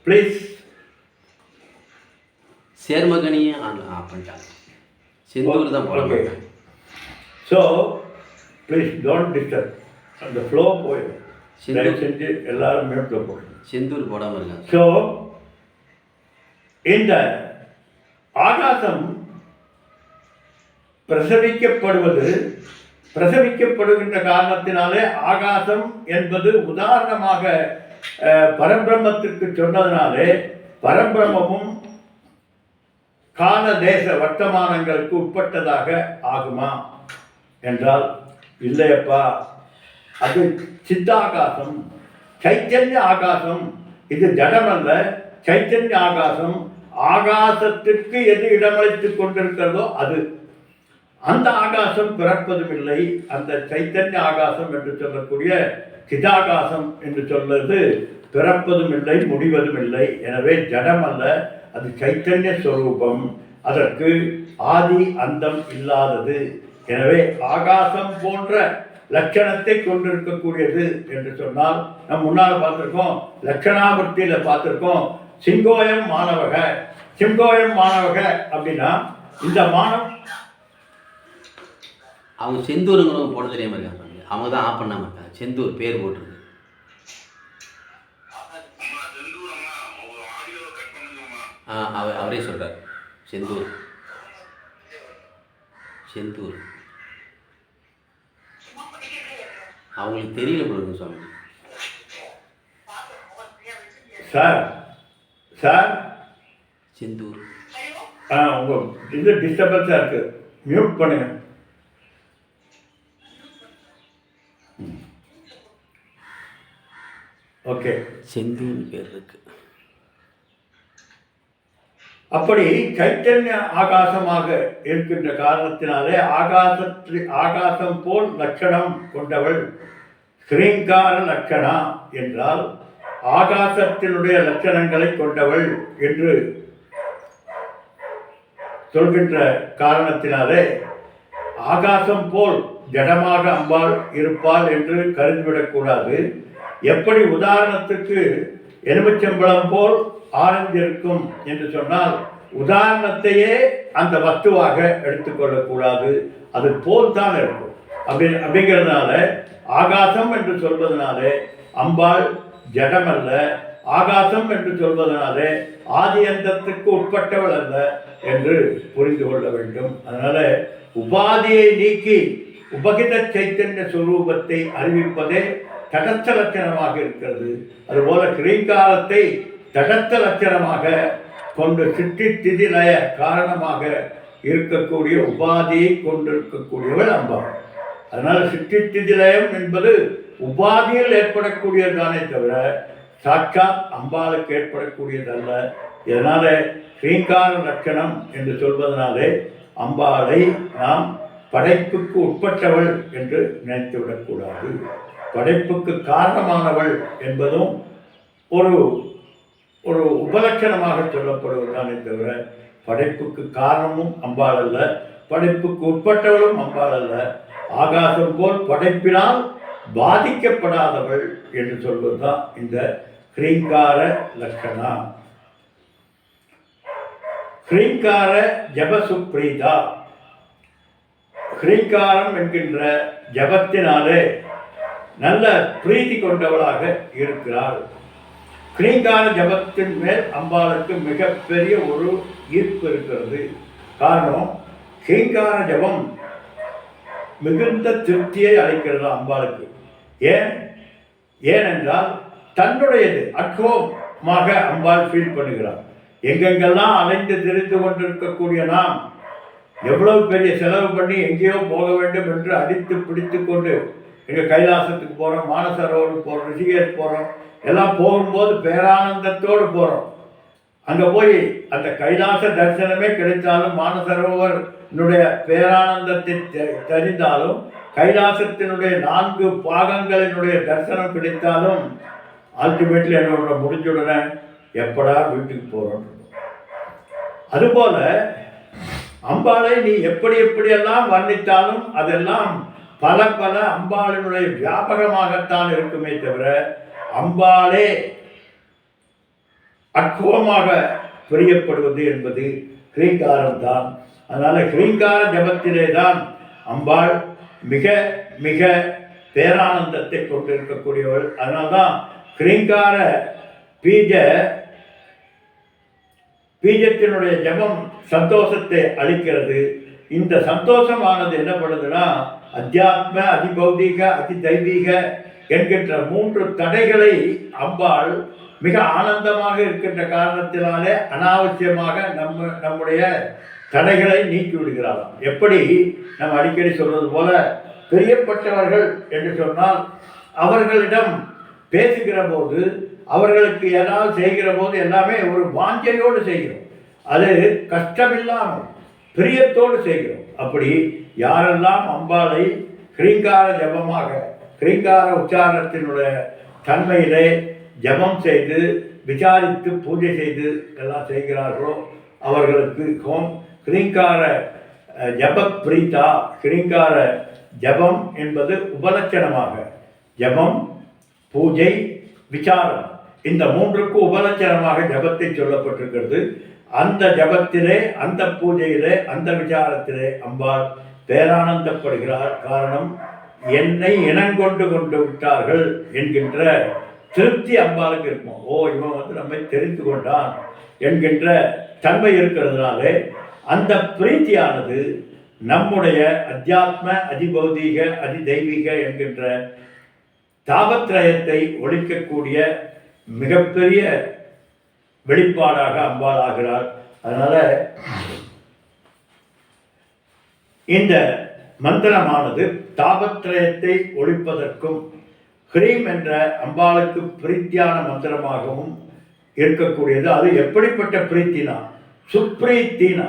ப்ளீஸ். சேர்மகனியே ஆஃப் பண்ணிட்டாங்க. செந்தூர் தான் போட மாட்டாங்க. So please don't disturb. அந்த ஃப்ளோ போயிடும். செஞ்சு எல்லாரும் மியூட்டில் போடுங்க. செந்தூர் போடாமல் இருக்காங்க. ஸோ இந்த ஆகாசம் பிரசவிக்கப்படுகின்ற காரணத்தினாலே ஆகாசம் என்பது உதாரணமாக பரபிரம்மத்திற்கு சொன்னதினாலே பரபிரம்மமும் கால தேச வர்த்தமானங்களுக்கு உட்பட்டதாக ஆகுமா என்றால் இல்லையப்பா. அது சித்தாகாசம், சைத்தன்ய ஆகாசம். இது ஜடமல்ல, சைத்தன்ய ஆகாசம். ஆகாசத்திற்கு எது இடமளித்துக் கொண்டிருக்கிறதோ அது. அந்த ஆகாசம் பிறப்பதும் இல்லை. அந்த சைத்தன்ய ஆகாசம் என்று சொல்லக்கூடிய சிதாகாசம் என்று சொல்வது பிறப்பதும் இல்லை, முடிவதும் இல்லை. எனவே ஜடம் அல்ல, அது சைத்தன்ய ஸ்வரூபம். அதற்கு ஆதி அந்தம் இல்லாதது. எனவே ஆகாசம் போன்ற லட்சணத்தை கொண்டிருக்கக்கூடியது என்று சொன்னால், நம் முன்னால் பார்த்திருக்கோம், லட்சணாவர்த்தியில பார்த்திருக்கோம், சிங்கோயம் மாணவக. சிங்கோயம் மாணவக அப்படின்னா இந்த மாணவ அவங்க செந்தூருங்கிறவங்க போட தெரியாமல் இருக்காங்க. அவங்க தான் ஆஃப் பண்ணாமல் இருக்காங்க. செந்தூர் பேர் போட்டிருக்கு. அவரே சொல்கிறார் செந்தூர். செந்தூர் அவங்களுக்கு தெரியல போடுங்க சுவாமி. சார் சார் செந்தூர் உங்கள் இது டிஸ்டர்பன்ஸாக இருக்குது, மியூட் பண்ணுங்க. ஓகே, செந்தூர் பேர் இருக்கு. அப்படி சைத்தன்ய ஆகாசமாக இருக்கின்ற காரணத்தினாலே ஆகாசம் போல் லட்சணம் கொண்டவள் ஸ்ரீங்கார லட்சணா என்றால் ஆகாசத்தினுடைய லட்சணங்களை கொண்டவள் என்று சொல்கின்ற காரணத்தினாலே ஆகாசம் போல் ஜடமாக அம்பாள் இருப்பாள் என்று கருதிவிடக்கூடாது. எப்படி உதாரணத்துக்கு எலுமிச்சம்பழம் போல் ஆரஞ்சு இருக்கும் என்று சொன்னால் உதாரணத்தையே அந்த வஸ்துவாக எடுத்துக்கொள்ளக்கூடாது, அது போல் தான் இருக்கும். அப்படிங்கிறதுனால ஆகாசம் என்று சொல்வதனாலே அம்பாள் ஜடமல்ல, ஆகாசம் என்று சொல்வதனாலே ஆதி அந்தத்துக்கு உட்பட்டவள் அல்ல என்று புரிந்து கொள்ள வேண்டும். அதனால உபாதியை நீக்கி உபகித சைத்தன்ய சுரூபத்தை அறிவிப்பதே தடஸ்த லட்சணமாக இருக்கிறது. அதுபோல கிரீங்காரத்தை தடஸ்த லட்சணமாக கொண்டு சிட்டி திதிலய காரணமாக இருக்கக்கூடிய உபாதியை கொண்டிருக்கக்கூடியவள் அம்பாள். அதனால சிட்டி திதிலயம் என்பது உபாதியில் ஏற்படக்கூடியதுதானே தவிர சாட்சாத் அம்பாளுக்கு ஏற்படக்கூடியதல்ல. இதனால ஸ்ரீங்கார லட்சணம் என்று சொல்வதனாலே அம்பாளை நாம் படைப்புக்கு உட்பட்டவள் என்று நினைத்து விடக்கூடாது. படைப்புக்கு காரணமானவள் என்பதும் ஒரு ஒரு உபலட்சணமாக சொல்லப்படுவதுதானே தவிர படைப்புக்கு காரணமும் அம்பாள் அல்ல, படைப்புக்கு உட்பட்டவளும் அம்பாள் அல்ல. ஆகாசம் போல் படைப்பினால் பாதிக்கப்படாதவள் என்று சொல்வதுதான் இந்த ஸ்ரீங்கார லட்சணா. ஸ்ரீங்கார ஜபசுப்ரீதா. ஸ்ரீங்காரம் என்கின்ற ஜபத்தினாலே நல்ல பிரீதி கொண்டவளாக இருக்கிறாள். ஸ்ரீங்கார ஜபத்தின் மேல் அம்பாளுக்கு மிகப்பெரிய ஒரு ஈர்ப்பு இருக்கிறது. காரணம், ஸ்ரீங்கார ஜபம் மிகுந்த திருப்தியை அளிக்கிறது அம்பாளுக்கு. ஏனென்றால் தன்னுடையது அட்ஹோமாக அம்பாள் ஃபீல் பண்ணுகிறார். எங்கெங்கெல்லாம் அலைந்து திரிந்து கொண்டிருக்கக்கூடிய நாம் எவ்வளவு பெரிய செலவு பண்ணி எங்கேயோ போக வேண்டும் என்று அடித்து பிடித்து கொண்டு எங்கள் கைலாசத்துக்கு போகிறோம், மானசரோவர் போகிறோம், ரிஷிகேஷ் போகிறோம், எல்லாம் போகும்போது பேரானந்தத்தோடு போகிறோம். அங்கே போய் அந்த கைலாச தரிசனமே கிடைத்தாலும், மானசரோவருடைய பேரானந்தத்தை தெரிந்தாலும், கைலாசத்தினுடைய 4 பாகங்களினுடைய தரிசனம் கிடைத்தாலும் அல்டிமேட்லி என்னோட முடிஞ்சுடனே எப்படா வீட்டுக்கு போகிறோம். அதுபோல அம்பாளை நீ எப்படி எப்படியெல்லாம் வர்ணித்தாலும் அதெல்லாம் பல பல அம்பாளினுடைய வியாபகமாகத்தான் இருக்குமே தவிர அம்பாளே அற்புதமாக பிரியப்படுவது என்பது ஸ்ரீங்காரம் தான். அதனால ஸ்ரீங்கார ஜபத்திலே தான் அம்பாள் மிக மிக பேரானந்தத்தை கொண்டிருக்கக்கூடியவள். அதனால்தான் ஸ்ரீங்கார பீஜத்தினுடைய ஜபம் சந்தோஷத்தை அளிக்கிறது. இந்த சந்தோஷமானது என்ன பண்ணுதுன்னா அத்தியாத்ம, அதிபௌதிக, அதி தெய்வீக என்கின்ற 3 தடைகளை அம்பாள் மிக ஆனந்தமாக இருக்கின்ற காரணத்தினாலே அனாவசியமாக நம்முடைய தடைகளை நீக்கி விடுகிறாராம். எப்படி நம்ம அடிக்கடி சொல்வது போல பிரியப்பட்டவர்கள் என்று சொன்னால் அவர்களிடம் பேசுகிற போது, அவர்களுக்கு ஏதாவது செய்கிற போது எல்லாமே ஒரு வாஞ்சையோடு செய்கிறோம், அது கஷ்டமில்லாமல் பிரியத்தோடு செய்கிறோம். அப்படி யாரெல்லாம் அம்பாளை ஸ்ரீங்கார ஜபமாக, ஸ்ரீங்கார உச்சாரணத்தினுடைய தன்மையிலே ஜபம் செய்து விசாரித்து பூஜை செய்து எல்லாம் செய்கிறார்களோ அவர்களுக்கு ஹ்ரீங்கார ஜப பிரீதா. ஹ்ரீங்கார ஜபம் என்பது உபலட்சணமாக ஜபம், பூஜை, விசாரம், இந்த மூன்றுக்கு உபலட்சணமாக ஜபத்தை சொல்லப்பட்டிருக்கிறது. அந்த ஜபத்திலே, அந்த பூஜையிலே, அந்த விசாரத்திலே அம்பாள் பேரானந்தப்படுகிறார். காரணம், என்னை இனங்கொண்டு கொண்டு விட்டார்கள் என்கின்ற திருப்தி அம்பாளுக்கு இருக்கும். ஓ, இவன் நம்மை தெரிந்து கொண்டான் என்கின்ற தன்மை இருக்கிறதுனாலே அந்த பிரீத்தியானது நம்முடைய அத்தியாத்ம, அதிபௌதீக, அதிதெய்வீக என்கின்ற தாபத்ரயத்தை ஒழிக்கக்கூடிய மிகப்பெரிய வெளிப்பாடாக அம்பாள் ஆகிறார். அதனால இந்த மந்திரமானது தாபத்ரயத்தை ஒழிப்பதற்கும் ஹ்ரீம் என்ற அம்பாளுக்கு பிரீத்தியான மந்திரமாகவும் இருக்கக்கூடியது. அது எப்படிப்பட்ட பிரீத்தினா, சுப்ரீத்தினா,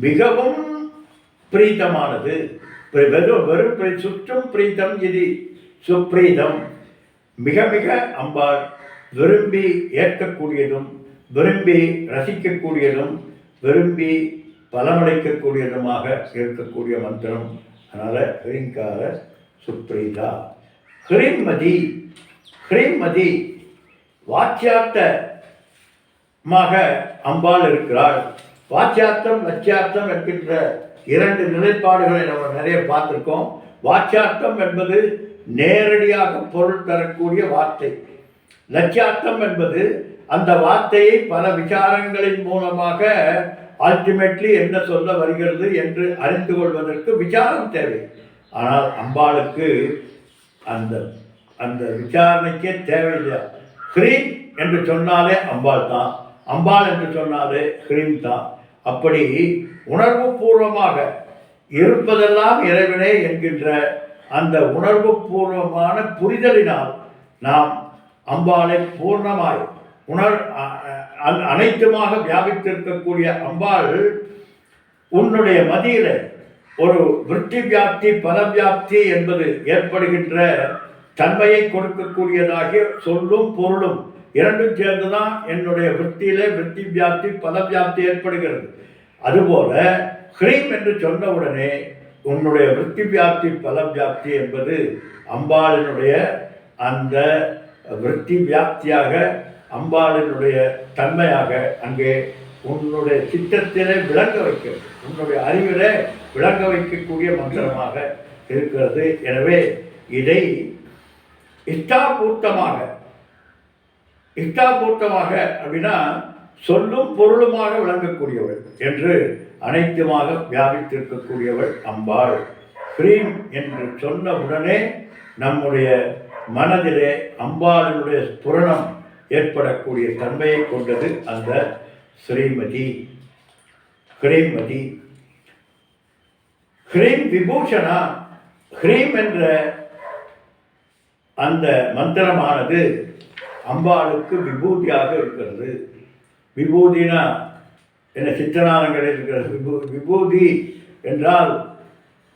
மிகவும் பிரீத்தமானது. வெறும் சுற்றும் பிரீத்தம், இது சுப்ரீதம், மிக மிக அம்பாள் விரும்பி ஏற்கக்கூடியதும், விரும்பி ரசிக்கக்கூடியதும், விரும்பி பலமளிக்கக்கூடியதுமாக இருக்கக்கூடிய மந்திரம். அதனால் ஹ்ரீங்கார சுப்ரீதா. ஹ்ரீம்மதி, ஹ்ரீம்மதி வாச்சியார்த்தமாக அம்பாள் இருக்கிறாள். வாச்சியார்த்தம், லட்சியார்த்தம் என்கின்ற இரண்டு நிலைப்பாடுகளை நம்ம நிறைய பார்த்துருக்கோம். வாச்சியார்த்தம் என்பது நேரடியாக பொருள் தரக்கூடிய வார்த்தை. லட்சியார்த்தம் என்பது அந்த வார்த்தையை பல விசாரங்களின் மூலமாக அல்டிமேட்லி என்ன சொல்ல வருகிறது என்று அறிந்து கொள்வதற்கு விசாரம் தேவை. ஆனால் அம்பாளுக்கு அந்த அந்த விசாரணைக்கே தேவையில்லை. ஹ்ரீம் என்று சொன்னாலே அம்பாள் தான், அம்பாள் என்று சொன்னாலே ஹ்ரீம் தான். அப்படி உணர்வு பூர்வமாக இருப்பதெல்லாம் இறைவனே என்கின்ற அந்த உணர்வு பூர்வமான புரிதலினால் நாம் அம்பாளை பூர்ணமாய் அனைத்துமாக வியாபித்திருக்கக்கூடிய அம்பாள் உன்னுடைய மதியில ஒரு விருத்தி வியாப்தி, பலவியாப்தி என்பது ஏற்படுகின்ற தன்மையை கொடுக்கக்கூடியதாகிய சொல்லும் பொருளும் இரண்டும் சேர்ந்துதான் என்னுடைய விருத்தியிலே விருத்தி வியாப்தி, பலவியாப்தி ஏற்படுகிறது. அதுபோல ஹ்ரீம் என்று சொன்னவுடனே உன்னுடைய விருத்தி வியாப்தி, பலவியாப்தி என்பது அம்பாளினுடைய அந்த விருத்தி வியாப்தியாக, அம்பாளினுடைய தன்மையாக அங்கே உன்னுடைய சித்தத்திலே விளங்க வைக்கிறது, உன்னுடைய அறிவிலே விளங்க வைக்கக்கூடிய மந்திரமாக இருக்கிறது. எனவே இதை இஷ்டாபூர்த்தமாக அப்படின்னா சொல்லும் பொருளுமாக விளங்கக்கூடியவள் என்று அனைத்துமாக வியாபித்திருக்கக்கூடியவள் அம்பாள். ஹ்ரீம் என்று சொன்ன உடனே நம்முடைய மனதிலே அம்பாளினுடைய ஸ்புரணம் ஏற்படக்கூடிய தன்மையை கொண்டது அந்த ஸ்ரீமதி. ஹ்ரீமதி, ஹ்ரீம் விபூஷணா. ஹ்ரீம் என்ற அந்த மந்திரமானது அம்பாளுக்கு விபூதியாக இருக்கிறது. விபூதினா என்ன, சித்தனானங்களில் இருக்கிறது. விபூதி என்றால்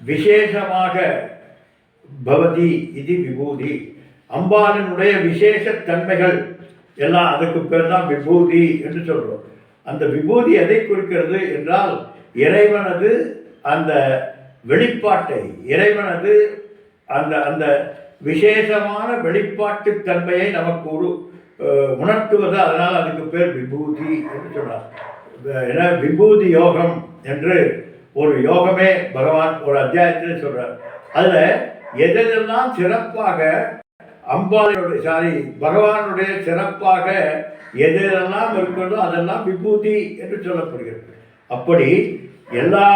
விசேஷமாக பவதி, இது விபூதி. அம்பாளினுடைய விசேஷ தன்மைகள் எல்லாம் அதுக்கு பேர் தான் விபூதி என்று சொல்கிறோம். அந்த விபூதி எதை குறிக்கிறது என்றால் இறைவனது அந்த வெளிப்பாட்டை, இறைவனது அந்த அந்த விசேஷமான வெளிப்பாட்டு தன்மையை நமக்கு உணர்த்துவது. அதனால் அதுக்கு பேர் விபூதி என்று சொன்னார். ஏன்னா விபூதி யோகம் என்று ஒரு யோகமே பகவான் ஒரு அத்தியாயத்திலே சொல்றார். அதில் எதெல்லாம் சிறப்பாக அம்பாளுடைய பகவானுடைய சிறப்பாக எதெல்லாம் இருக்கிறதோ அதெல்லாம் விபூதி என்று சொல்லப்படுகிறது. அப்படி எல்லா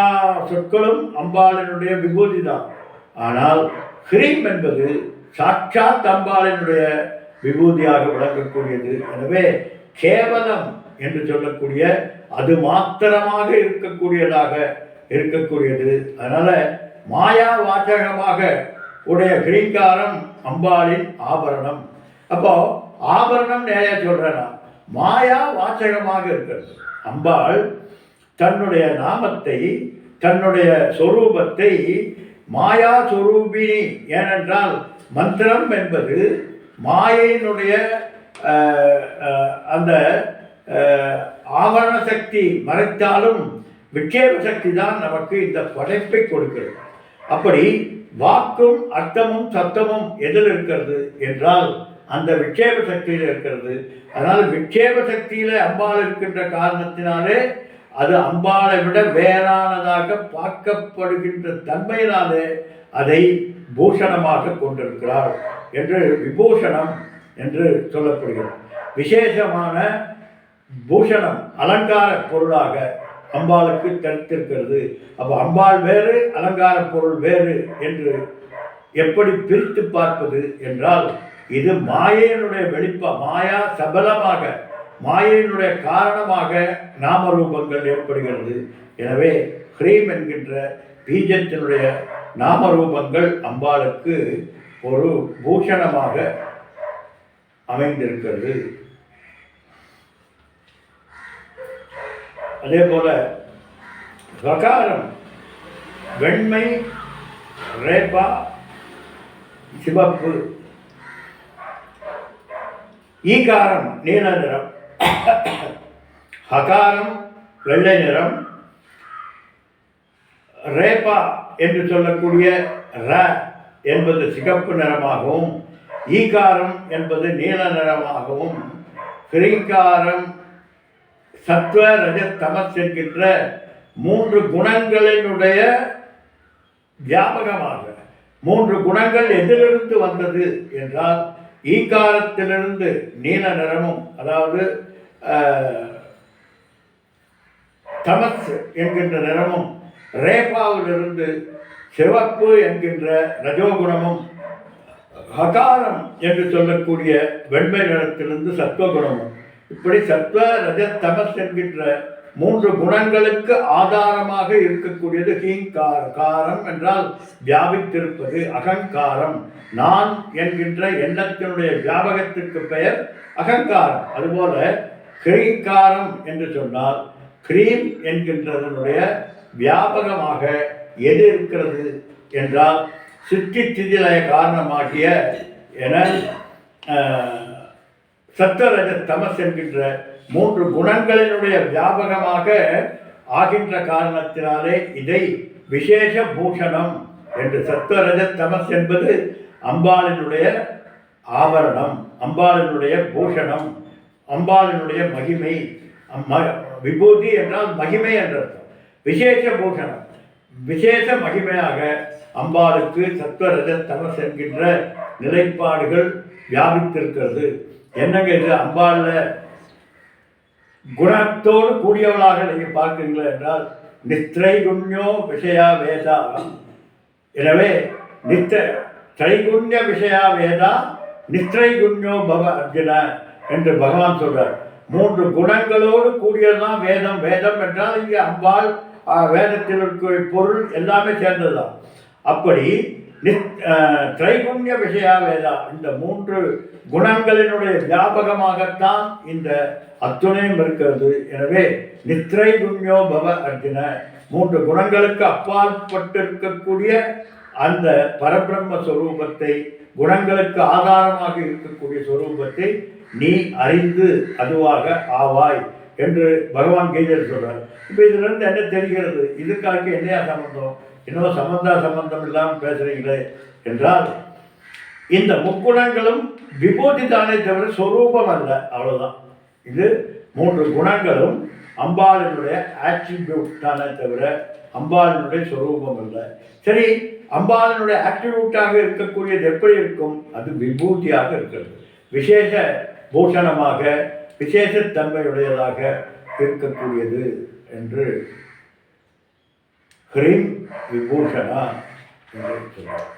சொற்களும் அம்பாளினுடைய விபூதி தான். ஆனால் ஹ்ரீம் என்பது சாட்சாத் அம்பாளினுடைய விபூதியாக விளங்கக்கூடியது. எனவே கேவலம் என்று சொல்லக்கூடிய அது மாத்திரமாக இருக்கக்கூடியது. அதனால மாயா வாச்சகமாக உடைய ஹ்ரீங்காரம் அம்பாளின் ஆபரணம். அப்போ ஆபரணம் நிறைய சொல்றேன்னா மாயா வாச்சகமாக இருக்கிறது. அம்பாள் தன்னுடைய நாமத்தை, தன்னுடைய சொரூபத்தை மாயா சொரூபினி. ஏனென்றால் மந்திரம் என்பது மாயையினுடைய அந்த ஆவரண சக்தி மறைத்தாலும் விட்சேப சக்தி தான் நமக்கு இந்த படைப்பை கொடுக்கிறது. அப்படி வாக்கும் அர்த்தமும் சத்தமும் எதில் இருக்கிறது என்றால் அந்த விட்சேப சக்தியில் இருக்கிறது. அதனால் விட்சேப சக்தியில அம்பாள் இருக்கின்ற காரணத்தினாலே அது அம்பாளை விட வேறானதாக பார்க்கப்படுகின்ற தன்மையினாலே அதை பூஷணமாக கொண்டிருக்கிறார் என்று விபூஷணம் என்று சொல்லப்படுகிறது. விசேஷமான பூஷணம் அலங்கார பொருளாக அம்பாளுக்கு தடுத்திருக்கிறது. அப்போ அம்பாள் வேறு அலங்கார பொருள் வேறு என்று எப்படி பிரித்து பார்ப்பது என்றால் இது மாயையினுடைய மாயா சபலமாக மாயையினுடைய காரணமாக நாமரூபங்கள் ஏற்படுகிறது. எனவே ஹ்ரீம் என்கின்ற பீஜத்தினுடைய நாமரூபங்கள் அம்பாளுக்கு ஒரு பூஷணமாக அமைந்திருக்கிறது. அதே போல ரகாரம் வெண்மை, ரேபா சிவப்பு, ஈகாரம் நீல நிறம், ஹகாரம் வெள்ளை நிறம், ரேபா என்று சொல்லக்கூடிய ர என்பது சிகப்பு நிறமாகவும், ஈகாரம் என்பது நீல நிறமாகவும், கிரீகாரம் சத்வ ரஜ தமஸ் என்கின்ற 3 குணங்களினுடைய வியாபகமாக 3 குணங்கள் எதிலிருந்து வந்தது என்றால் ஈகாரத்திலிருந்து நீல நிறமும், அதாவது தமஸ் என்கின்ற நிறமும், ரேபாவிலிருந்து சிவப்பு என்கின்ற ரஜோகுணமும், ஹகாரம் என்று சொல்லக்கூடிய வெண்மை நிறத்திலிருந்து சத்வகுணமும், இப்படி சத்வ ரஜ தமஸ் என்கின்ற 3 குணங்களுக்கு ஆதாரமாக இருக்கக்கூடியது ஹீங்காரம் என்றால் வியாபித்திருப்பது, அகங்காரம் நான் என்கின்ற எண்ணத்தினுடைய வியாபகத்திற்கு பெயர் அகங்காரம். அதுபோல கிரீங்காரம் என்று சொன்னால் கிரீம் என்கின்றதனுடைய வியாபகமாக எது இருக்கிறது என்றால் சித்தி திதிலய காரணமாகிய என சத்வரஜ தமஸ் என்கின்ற 3 குணங்களினுடைய வியாபகமாக ஆகின்ற காரணத்தினாலே இதை விசேஷ பூஷணம் என்று. சத்வரஜ தமஸ் என்பது அம்பாளினுடைய ஆபரணம், அம்பாளினுடைய பூஷணம், அம்பாளினுடைய மகிமை. விபூதி என்றால் மகிமை என்ற அர்த்தம். விசேஷ பூஷணம் விசேஷ மகிமையாக அம்பாளுக்கு சத்வரஜ தமஸ் என்கின்ற நிலைப்பாடுகள் வியாபித்திருக்கிறது. என்னங்க இது? அம்பாளில் குணத்தோடு கூடியவளாக நீங்கள் பார்க்கிறீங்களா என்றால் நிஸ்திரைகுண்யோ விஷயா வேதா. எனவே திரைகுண்ய விஷயா வேதா நிஸ்திரைகுண்யோ பவ அர்ஜுன என்று பகவான் சொல்றார். 3 குணங்களோடு கூடியதுதான் வேதம். வேதம் என்றால் இங்கே அம்பாள் வேதத்தில் இருக்கிற பொருள் எல்லாமே சேர்ந்ததுதான். அப்படி திரைகுண்ய விஷயா வேதா, இந்த 3 குணங்களினுடைய வியாபகமாகத்தான் இந்த அத்துணையும் இருக்கிறது. எனவே நித்ரைகுண்யோ பவ அர்ஜுன, 3 குணங்களுக்கு அப்பாற்பட்டிருக்கக்கூடிய அந்த பரபிரம்ம ஸ்வரூபத்தை, குணங்களுக்கு ஆதாரமாக இருக்கக்கூடிய ஸ்வரூபத்தை நீ அறிந்து அதுவாக ஆவாய் என்று பகவான் கீதையில் சொல்றார். இப்போ இதிலிருந்து என்ன தெரிகிறது? இதுக்காக என்னையா சம்பந்தம்? இன்னும் சம்பந்தம் இல்லாமல் பேசுறீங்களே என்றால் இந்த முக்குணங்களும் விபூதி தானே தவிர சொரூபம் அல்ல, அவ்வளவுதான். இது 3 குணங்களும் அம்பாளினுடைய ஆட்ரிபியூட் தானே தவிர அம்பாளினுடைய சொரூபம் அல்ல. சரி, அம்பாளினுடைய ஆட்ரிபியூட்டாக இருக்கக்கூடியது எப்படி இருக்கும்? அது விபூதியாக இருக்கிறது, விசேஷ பூஷணமாக விசேஷத்தன்மையுடையதாக இருக்கக்கூடியது என்று ஹ்ரீம் விபூஷணா என்று சொல்றார்.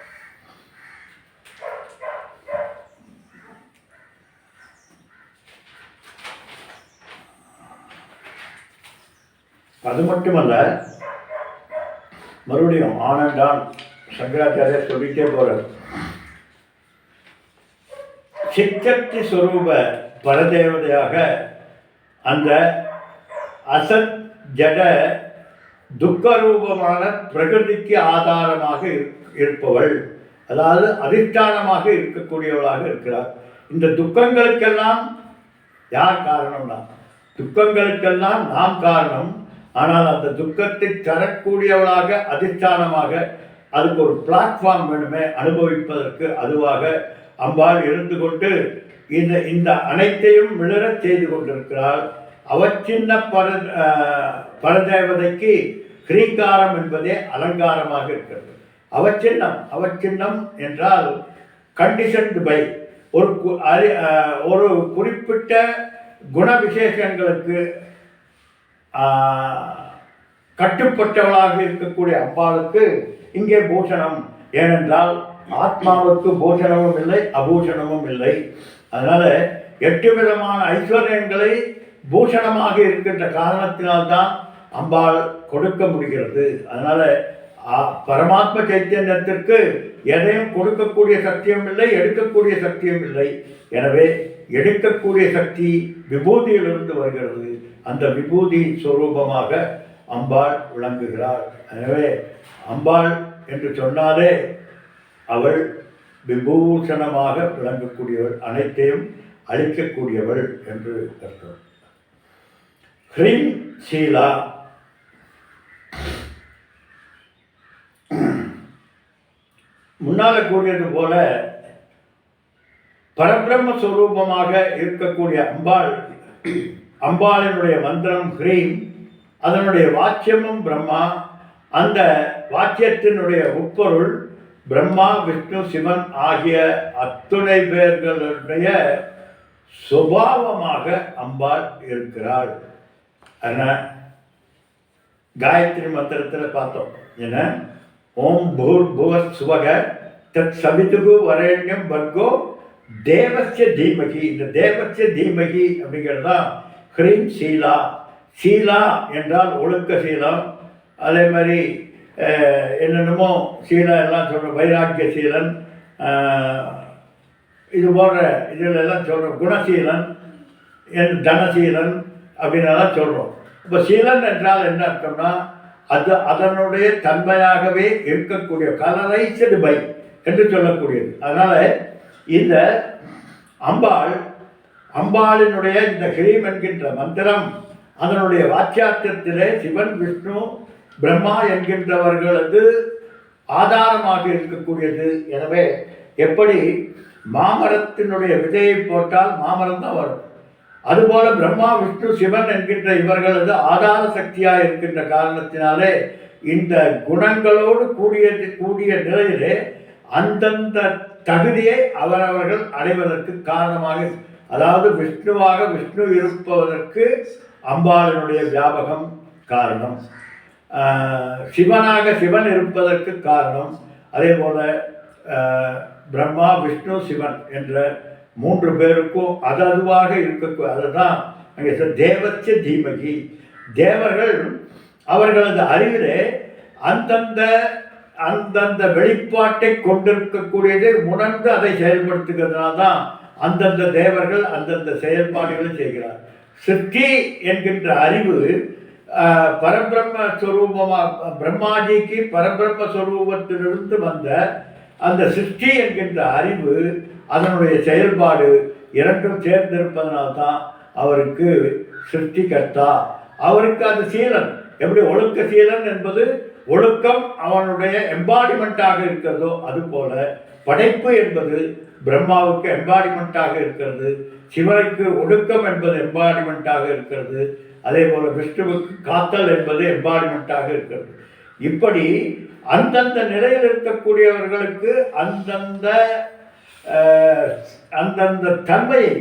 அது மட்டுமல்ல, மறுபடியும் ஆனந்தான் சங்கராச்சாரிய சொல்லிட்டே போறார். சித்தக்தி ஸ்வரூப பரதேவதையாக அந்த அசத் ஜட துக்கரூபமான பிரகிருதிக்கு ஆதாரமாக இருப்பவள், அதாவது அதிஷ்டானமாக இருக்கக்கூடியவளாக இருக்கிறார். இந்த துக்கங்களுக்கெல்லாம் யார் காரணம்னா, துக்கங்களுக்கெல்லாம் நாம் காரணம். ஆனால் அந்த துக்கத்தை தரக்கூடியவளாக அதிஷ்டானமாக அதுக்கு ஒரு பிளாட்ஃபார்ம் வேணுமே அனுபவிப்பதற்கு, அதுவாக அம்பாள் இருந்து கொண்டு இந்த அனைத்தையும் மிளறச் செய்து கொண்டிருக்கிறாள். அவச்சின்ன பரதேவதைக்கு கிரீங்காரம் என்பதே அலங்காரமாக இருக்கிறது. அவச்சின்னம் என்றால் கண்டிஷன்டு பை ஒரு குறிப்பிட்ட குண விசேஷங்களுக்கு கட்டுப்பட்டவளாக இருக்கக்கூடிய அம்பாளுக்கு இங்கே பூஷணம். ஏனென்றால் ஆத்மாவுக்கு பூஷணமும் இல்லை, அபூஷணமும் இல்லை. அதனால 8 விதமான ஐஸ்வர்யங்களை பூஷணமாக இருக்கின்ற காரணத்தினால்தான் அம்பாள் கொடுக்க முடிகிறது. அதனால பரமாத்ம சைத்தன்யத்திற்கு எதையும் கொடுக்கக்கூடிய சக்தியும் இல்லை, எடுக்கக்கூடிய சக்தியும் இல்லை. எனவே எடுக்கக்கூடிய சக்தி விபூதியிலிருந்து வருகிறது. அந்த விபூதி ஸ்வரூபமாக அம்பாள் விளங்குகிறாள். எனவே அம்பாள் என்று சொன்னாலே அவள் விபூஷணமாக விளங்கக்கூடியவள், அனைத்தையும் அளிக்கக்கூடியவள் என்று அர்த்தம். ஹ்ரீம் சீலா, முன்னால கூறியது போல பரபிரம்ம ஸ்வரூபமாக இருக்கக்கூடிய அம்பாளினுடைய மந்திரம் ஹ்ரீம், அதனுடைய வாக்கியமும் பிரம்மா. அந்த வாக்கியத்தினுடைய உட்பொருள் பிரம்மா, விஷ்ணு, சிவன் ஆகிய அத்துணை பேர்களுடைய சுபாவமாக அம்பாள் இருக்கிறாள். காயத்ரி மந்திரத்தில் பார்த்தோம். என்ன? ஓம் பூர்புவ சுவக தத் சவிதுகு வரேண்யம் பர்கோ தேவஸ்ய தீமகி. இந்த தேவஸ்ய தீமகி அப்படிங்கிறது தான் ஹ்ரீம் சீலா. சீலா என்றால் ஒழுக்க சீலம். அதே மாதிரி என்னென்னமோ சீலா எல்லாம் சொல்கிறோம். வைராக்கிய சீலன், இது போன்ற இதில் எல்லாம் சொல்கிறோம். குணசீலன், தனசீலன் அப்படின்னு எல்லாம் சொல்கிறோம். இப்போ சீலன் என்றால் என்ன அர்த்தம்னா, அதனுடைய தன்மையாகவே இருக்கக்கூடிய கலரைஸ்டு பை என்று சொல்லக்கூடியது. அதனால் இந்த அம்பாளினுடைய இந்த ஹ்ரீம் என்கின்ற மந்திரம் அதனுடைய வாக்கியார்த்தத்திலே சிவன், விஷ்ணு, பிரம்மா என்கின்றவர்களது ஆதாரமாக இருக்கக்கூடியது. எனவே எப்படி மாமரத்தினுடைய விதையை போட்டால் மாமரம் தான் வரும், அதுபோல பிரம்மா, விஷ்ணு, சிவன் என்கின்ற இவர்களது ஆதார சக்தியாக இருக்கின்ற காரணத்தினாலே இந்த குணங்களோடு கூடிய நிலையிலே அந்தந்த தகுதியை அவரவர்கள் அடைவதற்கு காரணமாக, அதாவது விஷ்ணு இருப்பதற்கு அம்பாளினுடைய வியாபகம் காரணம், சிவனாக சிவன் இருப்பதற்கு காரணம். அதே போல பிரம்மா, விஷ்ணு, சிவன் என்ற 3 பேருக்கும் அதுவாக இருக்கக்கூடிய, அதுதான் அங்கே தேவஸ்ய தீமகி. தேவர்கள் அவர்களது அறிவிலே அந்தந்த வெளிப்பாட்டை கொண்டிருக்கக்கூடியதை உணர்ந்து அதை செயல்படுத்துகிறதுனால தான் அந்தந்த தேவர்கள் அந்தந்த செயல்பாடுகளை செய்கிறார். சிருஷ்டி என்கின்ற அறிவு பரபிரம்மஸ்வரூபமாக பிரம்மாஜிக்கு பரபிரம்மஸ்வரூபத்திலிருந்து வந்த அந்த சிருஷ்டி என்கின்ற அறிவு, அதனுடைய செயல்பாடு இரண்டும் சேர்ந்திருப்பதனால்தான் அவருக்கு சிருஷ்டிகர்த்தா. அவருக்கு அது சீலன். எப்படி ஒழுக்க சீலன் என்பது ஒழுக்கம் அவனுடைய எம்பாடிமெண்ட்டாக இருக்கிறதோ, அதுபோல படைப்பு என்பது பிரம்மாவுக்கு எம்பாடிமெண்ட்டாக இருக்கிறது, சிவனுக்கு ஒடுக்கம் என்பது எம்பாடிமெண்ட்டாக இருக்கிறது, அதே போல விஷ்ணுவுக்கு காத்தல் என்பது எம்பாடிமெண்ட்டாக இருக்கிறது. இப்படி அந்தந்த நிலையில் இருக்கக்கூடியவர்களுக்கு அந்தந்த தன்மையை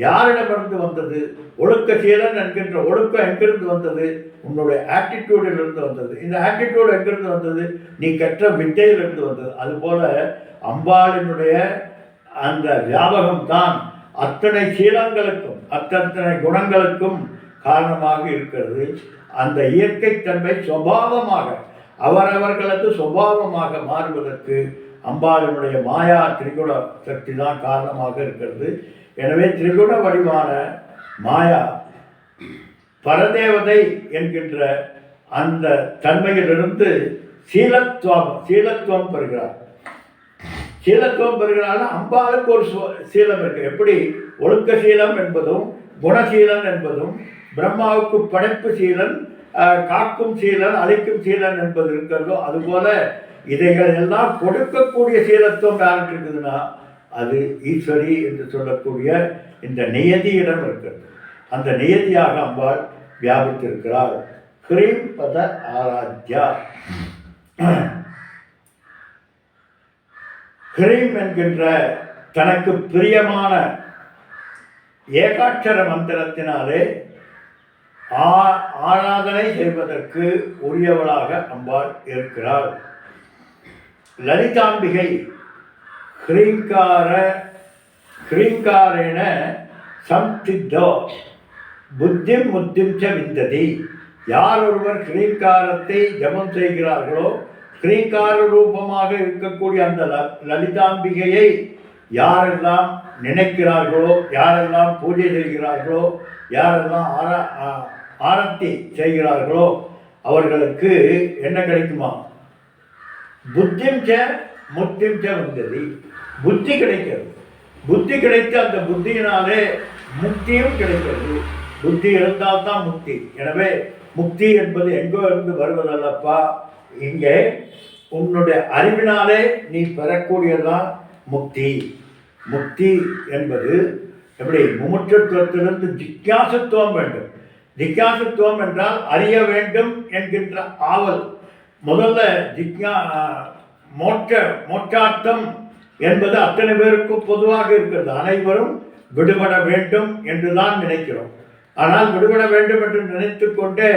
யாரிடமிருந்து வந்தது? ஒழுக்க சீலன் என்கின்ற ஒழுக்கம் எங்கிருந்து வந்தது? உன்னுடைய ஆட்டிடியூடிலிருந்து வந்தது. இந்த ஆட்டிடியூடு எங்கிருந்து வந்தது? நீ கற்ற வித்தையிலிருந்து வந்தது. அதுபோல அம்பாளினுடைய அந்த வியாபகம் தான் அத்தனை சீலங்களுக்கும் அத்தனை குணங்களுக்கும் காரணமாக இருக்கிறது. அந்த இயற்கைத்தன்மை சுபாவமாக அவரவர்களது சுபாவமாக மாறுவதற்கு அம்பாளினுடைய மாயா திரிகுண சக்தி தான் காரணமாக இருக்கிறது. எனவே திரிகுண வடிவான மாயா பரதேவதை என்கின்ற அந்த தன்மையிலிருந்து சீலத்துவம் பெறுகிறார். சீலத்துவம் பெறுகிறான்னா அம்பாளுக்கு ஒரு சீலம் இருக்கு. எப்படி ஒழுக்க சீலம் என்பதும் குணசீலன் என்பதும் பிரம்மாவுக்கு படைப்பு சீலன், காக்கும் சீலன் அழிக்கும் சீலன் என்பது இருக்கிறதோ அதுபோல இதைகள் எல்லாம் கொடுக்கக்கூடிய சீலத்துவம் யாருக்கு இருக்குதுன்னா அது ஈஸ்வரி என்று சொல்லக்கூடிய இந்த நியதியிடம் இருக்கிறது. அந்த நியதியாக அம்பாள் வியாபித்திருக்கிறாள். ஹ்ரீம் பத ஆராத்யா. ஹ்ரீம் என்கின்ற தனக்கு பிரியமான ஏகாட்சர மந்திரத்தினாலே ஆராதனை செய்வதற்கு உரியவளாக அம்பாள் இருக்கிறாள். லலிதாம்பிகை ஹ்ரீங்காரேன சம்சித்தோ புத்திம் முத்திம் ச விந்ததி. யார் ஒருவர் ஹ்ரீங்காரத்தை ஜபம் செய்கிறார்களோ, ஹ்ரீங்கார ரூபமாக இருக்கக்கூடிய அந்த லலிதாம்பிகையை யாரெல்லாம் நினைக்கிறார்களோ, யாரெல்லாம் பூஜை செய்கிறார்களோ, யாரெல்லாம் ஆரத்தி செய்கிறார்களோ அவர்களுக்கு என்ன கிடைக்குமா? புத்திம் ச முத்திம் ச வந்ததி. புத்தி கிடைக்கிறது. புத்தி கிடைத்து அந்த புத்தியினாலே முக்தியும் கிடைக்கிறது. புத்தி இருந்தால்தான் முக்தி. எனவே முக்தி என்பது எங்கோ இருந்து வருவதல்லப்பா, இங்கே உன்னுடைய அறிவினாலே நீ பெறக்கூடியதான் முக்தி. முக்தி என்பது எப்படி? முமுட்சத்துவத்திலிருந்து ஜிக்யாசுத்துவம் வேண்டும். ஜிக்யாசுத்துவம் என்றால் அறிய வேண்டும் என்கின்ற ஆவல். முதல்ல மோட்சார்த்தம் என்பது அத்தனை பேருக்கும் பொதுவாக இருக்கிறது. அனைவரும் விடுபட வேண்டும் என்றுதான் நினைக்கிறோம். ஆனால் விடுபட வேண்டும் என்று நினைத்து கொண்டே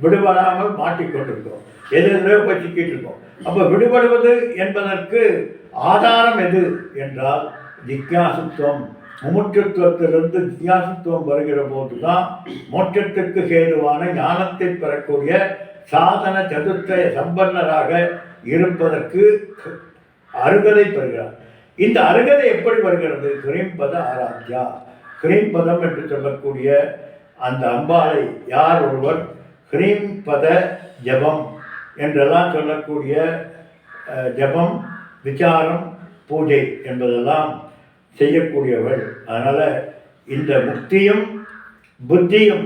விடுபடாமல் மாட்டிக்கொண்டிருக்கிறோம். எதிரே போய் சிக்கிட்டு இருக்கோம். அப்போ விடுபடுவது என்பதற்கு ஆதாரம் எது என்றால் ஜிக்யாசுத்துவம். முமுட்சுத்துவத்திலிருந்து ஜிக்யாசுத்துவம் வருகிற போதுதான் மோட்சத்துக்கு ஹேதுவான ஞானத்தை பெறக்கூடிய சாதன சதுர்த்தய சம்பன்னராக இருப்பதற்கு அருகதை பெறுகிறார். இந்த அருகதை எப்படி வருகிறது? ஹ்ரீம் பத ஆராத்யா. ஹ்ரீம் பதம் என்று சொல்லக்கூடிய அந்த அம்பாளை யார் ஒருவர் ஹ்ரீம் பத ஜபம் என்றெல்லாம் சொல்லக்கூடிய ஜபம், விசாரம், பூஜை என்பதெல்லாம் செய்யக்கூடியவள். அதனால் இந்த முக்தியும் புத்தியும்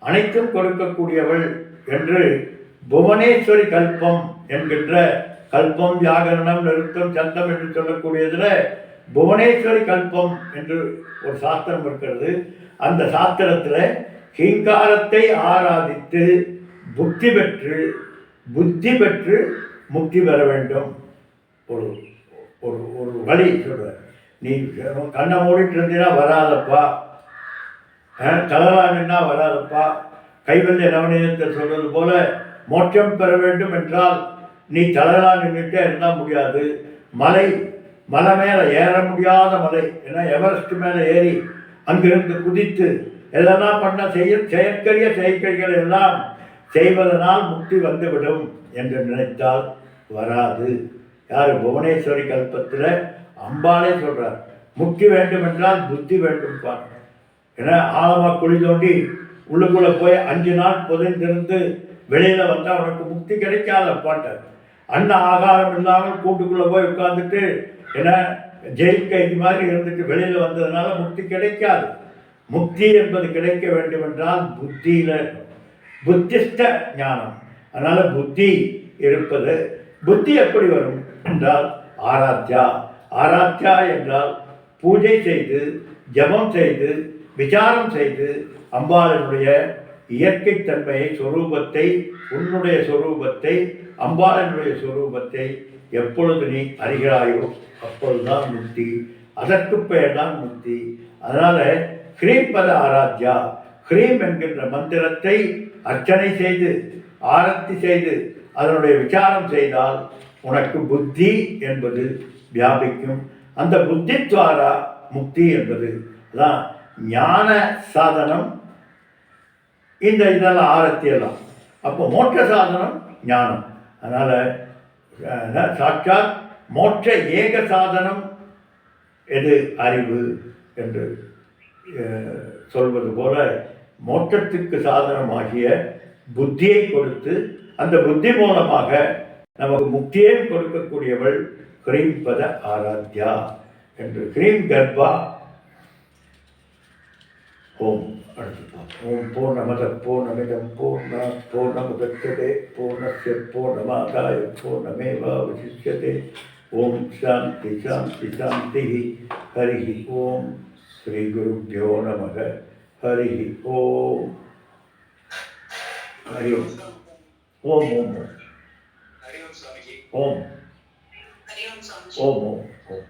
அனைத்தும் கொடுக்கக்கூடியவள் என்று புவனேஸ்வரி கல்பம் என்கின்ற கல்பம், வியாகரணம், நிருத்தம், சந்தம் என்று சொல்லக்கூடியதில் புவனேஸ்வரி கல்பம் என்று ஒரு சாஸ்திரம் இருக்கிறது. அந்த சாஸ்திரத்தில் ஹீங்காரத்தை ஆராதித்து புத்தி பெற்று முக்தி பெற வேண்டும். ஒரு ஒரு ஒரு வழி சொல்கிறார். நீ கண்ணை மூடிட்டு இருந்தீங்கன்னா வராதப்பா, தலராமின்னா வராதப்பா. கைவல்ய நவநீதத்தை சொல்வது போல மோட்சம் பெற வேண்டும் என்றால் நீ தலரா நின்றுட்டே இருந்தால் முடியாது. மலை மேலே ஏற முடியாத மலை, ஏன்னா எவரெஸ்ட் மேலே ஏறி அங்கிருந்து குதித்து எதெல்லாம் பண்ண செயற்கரிய செயற்கைகள் எல்லாம் செய்வதனால் முக்தி வந்துவிடும் என்று நினைத்தால் வராது. யார்? புவனேஸ்வரி கல்பத்தில் அம்பாலே சொல்கிறார். முக்தி வேண்டும் என்றால் புத்தி வேண்டும் பாருங்க. ஏன்னா ஆழமாக குழி தோண்டி உள்ளுக்குள்ளே போய் 5 நாள் புதைந்திருந்து வெளியில் வந்தால் உனக்கு முக்தி கிடைக்காத பாட்டார். அன்ன ஆகாரம் இல்லாமல் கூட்டுக்குள்ளே போய் உட்காந்துட்டு ஏன்னா ஜெயில் கைதி மாதிரி இருந்துட்டு வெளியில் வந்ததுனால முக்தி கிடைக்காது. முக்தி என்பது கிடைக்க வேண்டும் என்றால் புத்தியில் புத்திஸ்ட ஞானம். அதனால் புத்தி இருப்பது. புத்தி எப்படி வரும் என்றால் ஆராத்யா. ஆராத்யா என்றால் பூஜை செய்து, ஜபம் செய்து, விசாரம் செய்து அம்பாளினுடைய இயற்கை தன்மையை, சொரூபத்தை, உன்னுடைய சொரூபத்தை, அம்பாளினுடைய சொரூபத்தை எப்பொழுது நீ அறிகிறாயோ அப்பொழுதுதான் முக்தி. அதற்கு பெயர் தான் முக்தி. அதனால் ஹ்ரீம் பத ஆராத்யா. ஹ்ரீம் என்கின்ற மந்திரத்தை அர்ச்சனை செய்து, ஆரத்தி செய்து, அதனுடைய விசாரம் செய்தால் உனக்கு புத்தி என்பது வியாபிக்கும். அந்த புத்தித்வாரா முக்தி என்பது தான் ஞான சாதனம். இதெல்லாம் ஆரத்தியெல்லாம். அப்போ மோட்ச சாதனம் ஞானம். அதனால் சாட்சாத் மோட்ச ஏக சாதனம் எது? அறிவு என்று சொல்வது போல மோட்சத்துக்கு சாதனமாகிய புத்தியை கொடுத்து அந்த புத்தி மூலமாக நமக்கு முக்தியை கொடுக்கக்கூடியவள் ஹ்ரீம் பத ஆராத்யா என்று. ஹ்ரீம் கர்ப்பா. ஓம் அடுத்து ஓம் பூர்ணமத பூர்ணமிதம் பூர்ணமுதட்சதே பூர்ணஸ்ய பூர்ணமாதாய பூர்ணமேவாவசிஷ்யதே ஓம் சாந்தி சாந்தி சாந்தி ஹரி ஓம் ஸ்ரீ குருப்யோ நமக ஹரி ஓம் ஹரி ஓம் ஓம் ஓம் ஓம் ஓம் ஓம் ஓம்